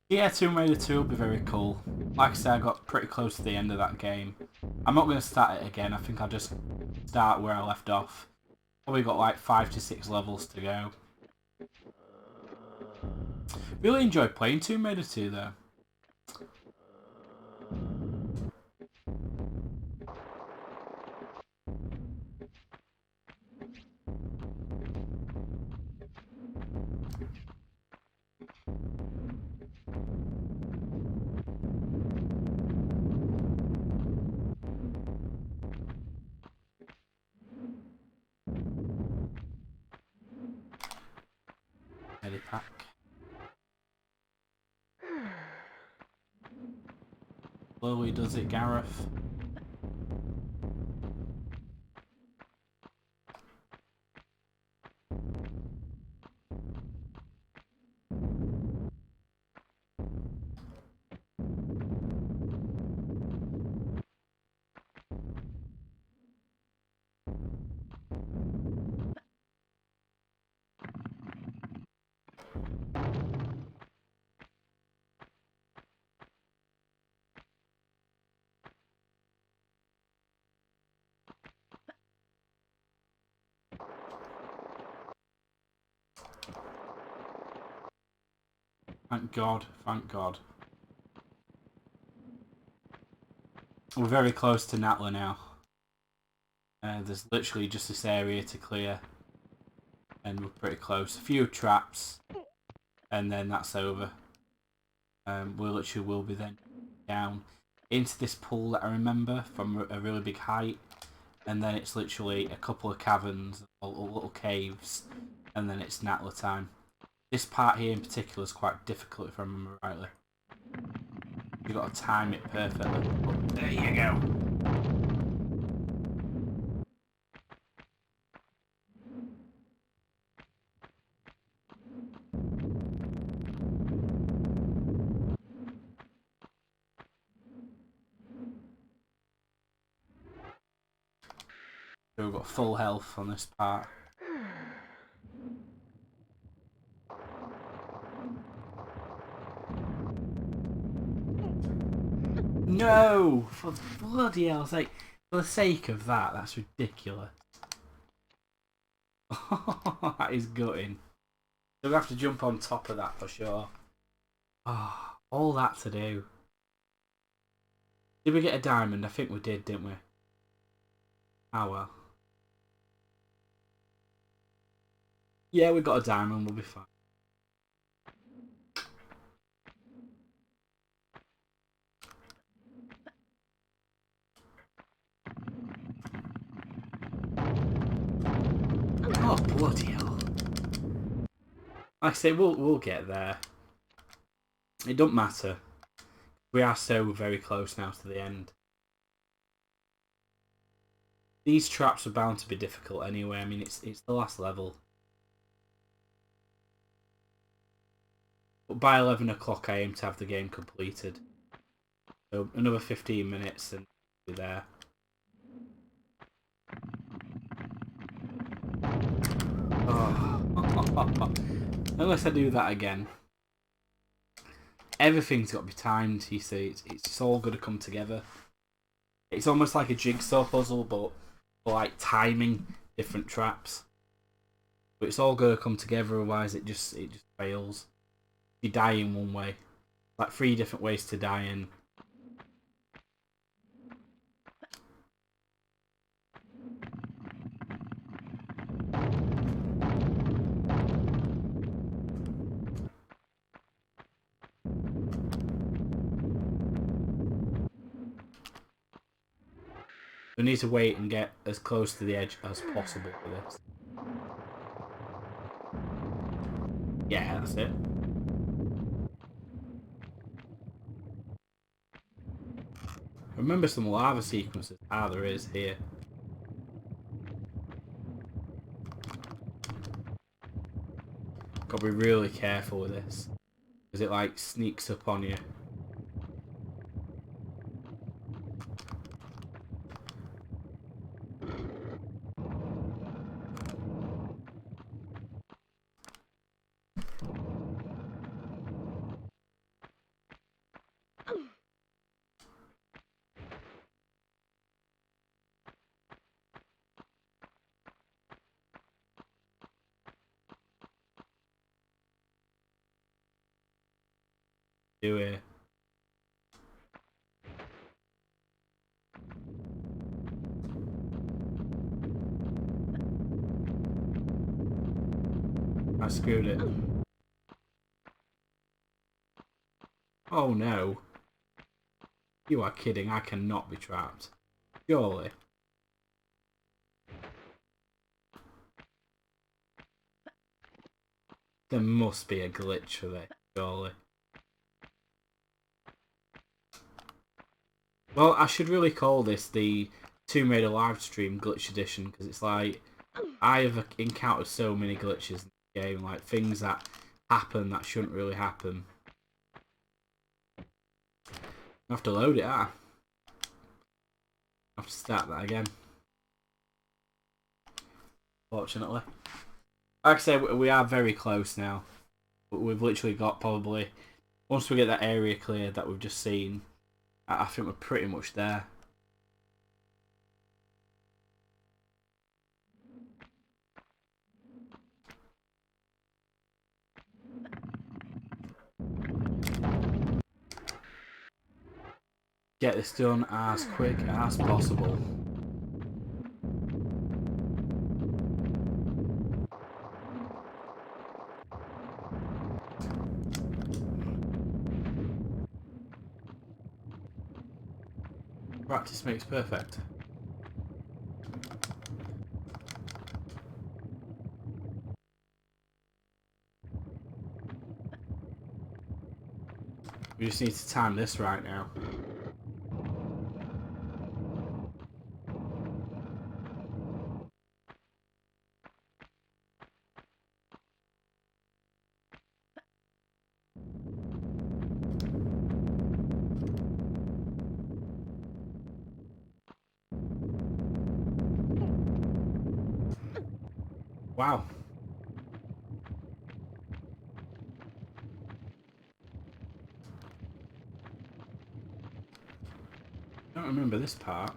Yeah, Tomb Raider 2 will be very cool. Like I said, I got pretty close to the end of that game. I'm not going to start it again. I think I'll just start where I left off. Probably got like 5 to 6 levels to go. Really enjoyed playing Tomb Raider 2 though. Pack. Slowly does it, Gareth. Thank God, thank God. We're very close to Natla now. There's literally just this area to clear. And we're pretty close. A few traps. And then that's over. We literally will be then down into this pool that I remember from a really big height. And then it's literally a couple of caverns or little caves. And then it's Natla time. This part here in particular is quite difficult if I remember rightly. You've got to time it perfectly. But there you go. We've got full health on this part. No! For bloody hell's sake. For the sake of that, that's ridiculous. That is gutting. So we have to jump on top of that for sure. Oh, all that to do. Did we get a diamond? I think we did, didn't we? Ah well. Yeah, we got a diamond, we'll be fine. Oh bloody hell. Like I say, we'll get there. It don't matter. We are so very close now to the end. These traps are bound to be difficult anyway. I mean, it's the last level. But by 11 o'clock, I aim to have the game completed. So another 15 minutes and we'll be there. Oh. Unless I do that again. Everything's got to be timed, you see. It's all got to come together. It's almost like a jigsaw puzzle, but for like timing different traps. But it's all got to come together, otherwise it just fails. You die in one way. Like 3 different ways to die in. We need to wait and get as close to the edge as possible for this. Yeah, that's it. Remember some lava sequences. Ah, there is here. Gotta be really careful with this, because it like sneaks up on you. Do it. I screwed it. Oh no. You are kidding, I cannot be trapped. Surely. There must be a glitch for this, surely. Well, I should really call this the Tomb Raider live stream glitch edition, because it's like I have encountered so many glitches in the game, like things that happen that shouldn't really happen. I have to load it, I have to start that again. Fortunately. Like I say, we are very close now. But we've literally got probably, once we get that area cleared that we've just seen, I think we're pretty much there. Get this done as quick as possible. Practice makes perfect. We just need to time this right now. Wow. I don't remember this part.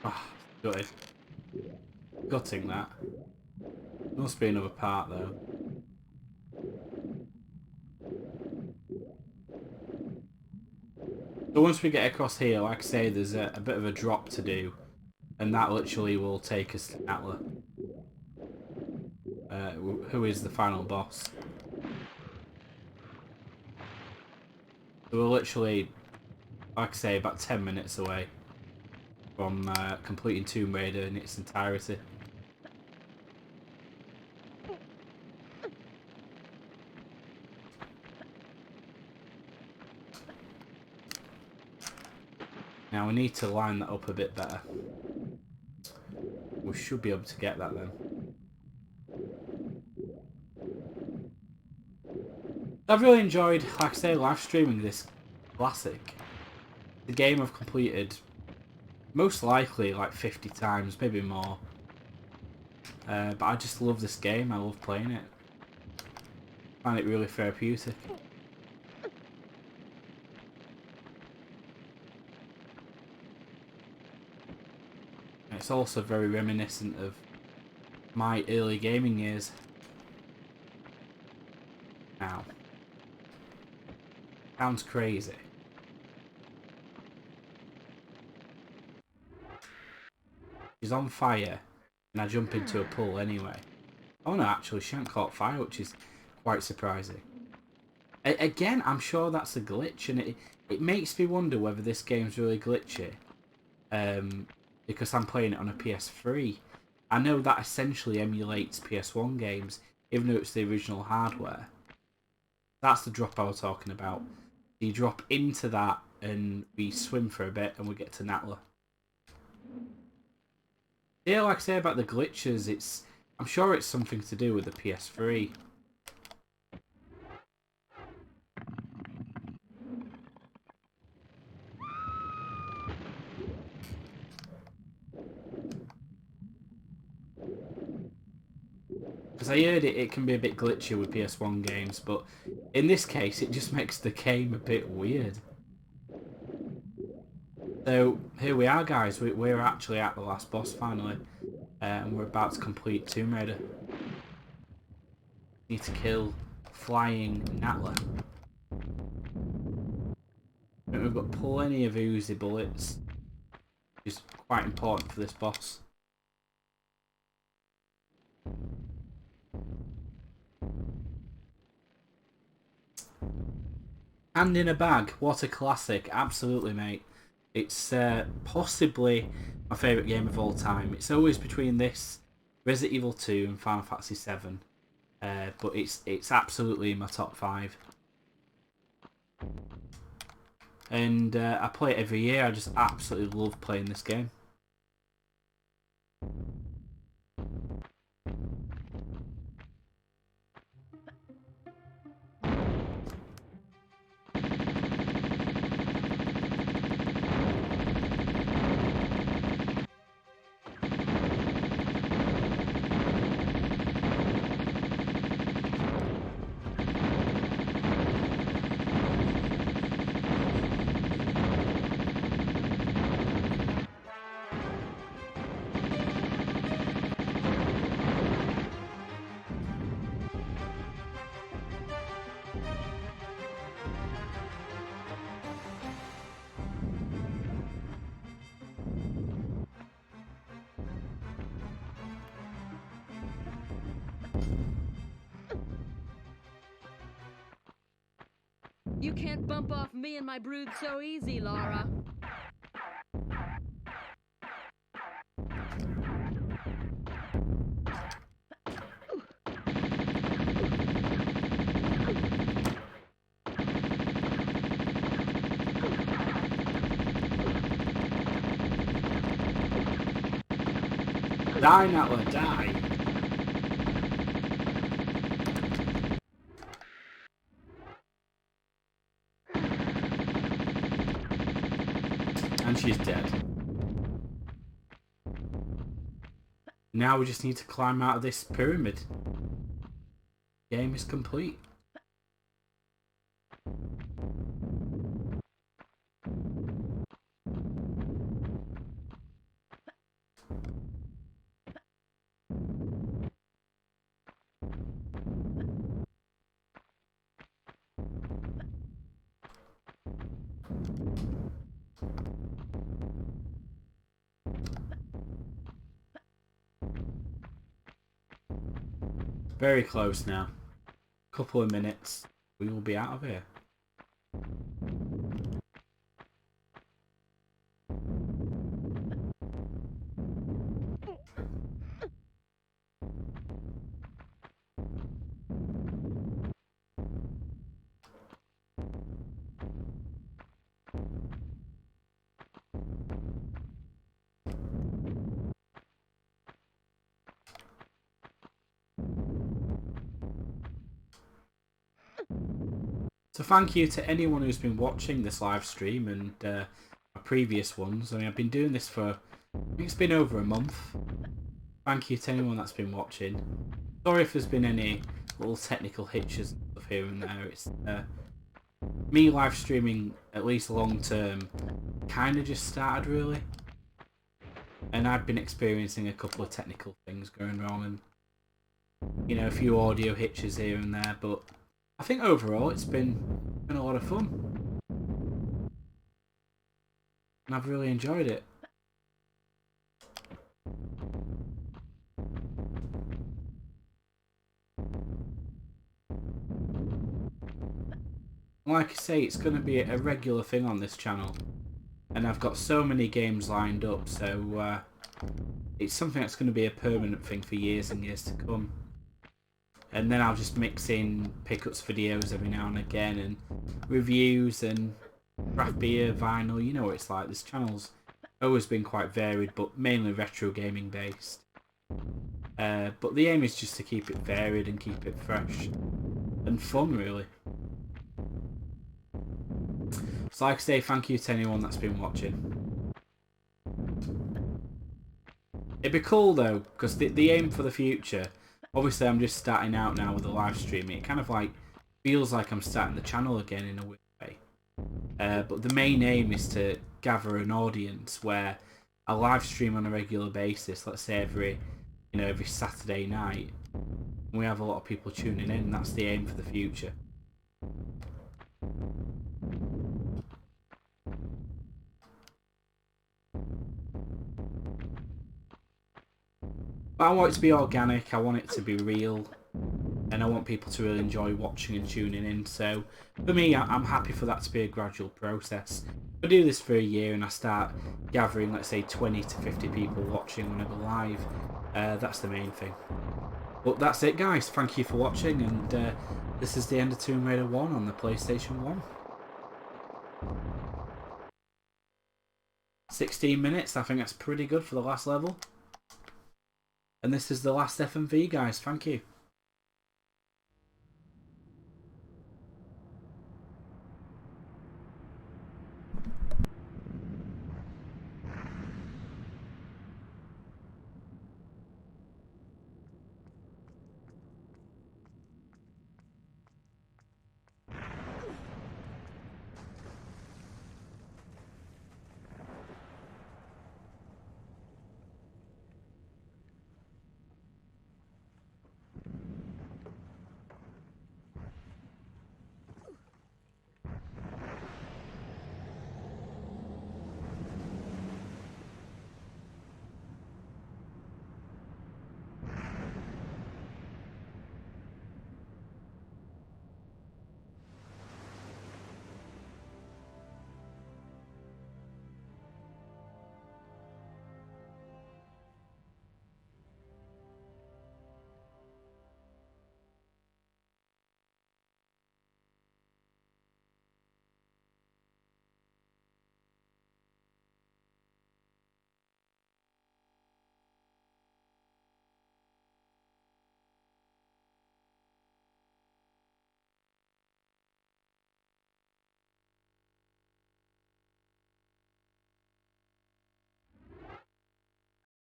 Ah, gutted. Gutting that. Must be another part though. So once we get across here, like I say, there's a bit of a drop to do, and that literally will take us to Atla, who is the final boss. So we're literally, like I say, about 10 minutes away from completing Tomb Raider in its entirety. Now we need to line that up a bit better. We should be able to get that then. I've really enjoyed, like I say, live streaming this classic. The game I've completed most likely like 50 times, maybe more. But I just love this game, I love playing it. I find it really therapeutic. It's also very reminiscent of my early gaming years. Now, sounds crazy. She's on fire, and I jump into a pool anyway. Oh no, actually, she hasn't caught fire, which is quite surprising. Again, I'm sure that's a glitch, and it makes me wonder whether this game's really glitchy. Because I'm playing it on a PS3. I know that essentially emulates PS1 games, even though it's the original hardware. That's the drop I was talking about. You drop into that, and we swim for a bit, and we get to Natla. Yeah, like I say about the glitches, I'm sure it's something to do with the PS3. Because I heard it can be a bit glitchy with PS1 games, but in this case it just makes the game a bit weird. So here we are, guys. We're actually at the last boss finally, and we're about to complete Tomb Raider. Need to kill Flying Natla. And we've got plenty of Uzi bullets, which is quite important for this boss. Hand in a Bag, what a classic, absolutely mate. It's possibly my favourite game of all time. It's always between this, Resident Evil 2 and Final Fantasy 7. But it's absolutely in my top 5. And I play it every year, I just absolutely love playing this game. You can't bump off me and my brood so easy, Lara. Die, Natla, die. And she's dead. Now we just need to climb out of this pyramid. Game is complete. Very close now. Couple of minutes, we will be out of here. So thank you to anyone who's been watching this live stream and my previous ones. I mean, I've been doing this for, I think it's been over a month. Thank you to anyone that's been watching. Sorry if there's been any little technical hitches and stuff here and there. It's me live streaming, at least long term, kind of just started really. And I've been experiencing a couple of technical things going wrong and, you know, a few audio hitches here and there, but I think overall it's been a lot of fun. And I've really enjoyed it. Like I say, it's going to be a regular thing on this channel. And I've got so many games lined up, so it's something that's going to be a permanent thing for years and years to come. And then I'll just mix in pickups videos every now and again, and reviews and craft beer, vinyl, you know what it's like. This channel's always been quite varied, but mainly retro gaming based. But the aim is just to keep it varied and keep it fresh and fun, really. So like I say, thank you to anyone that's been watching. It'd be cool though, because the aim for the future, obviously I'm just starting out now with the live streaming. It kind of like feels like I'm starting the channel again in a weird way. But the main aim is to gather an audience where I live stream on a regular basis, let's say every Saturday night. And we have a lot of people tuning in. That's the aim for the future. But I want it to be organic, I want it to be real, and I want people to really enjoy watching and tuning in. So for me, I'm happy for that to be a gradual process. If I do this for a year and I start gathering, let's say 20 to 50 people watching when I go live, that's the main thing. But that's it guys, thank you for watching, and this is the end of Tomb Raider 1 on the PlayStation 1. 16 minutes, I think that's pretty good for the last level. And this is the last FMV, guys. Thank you.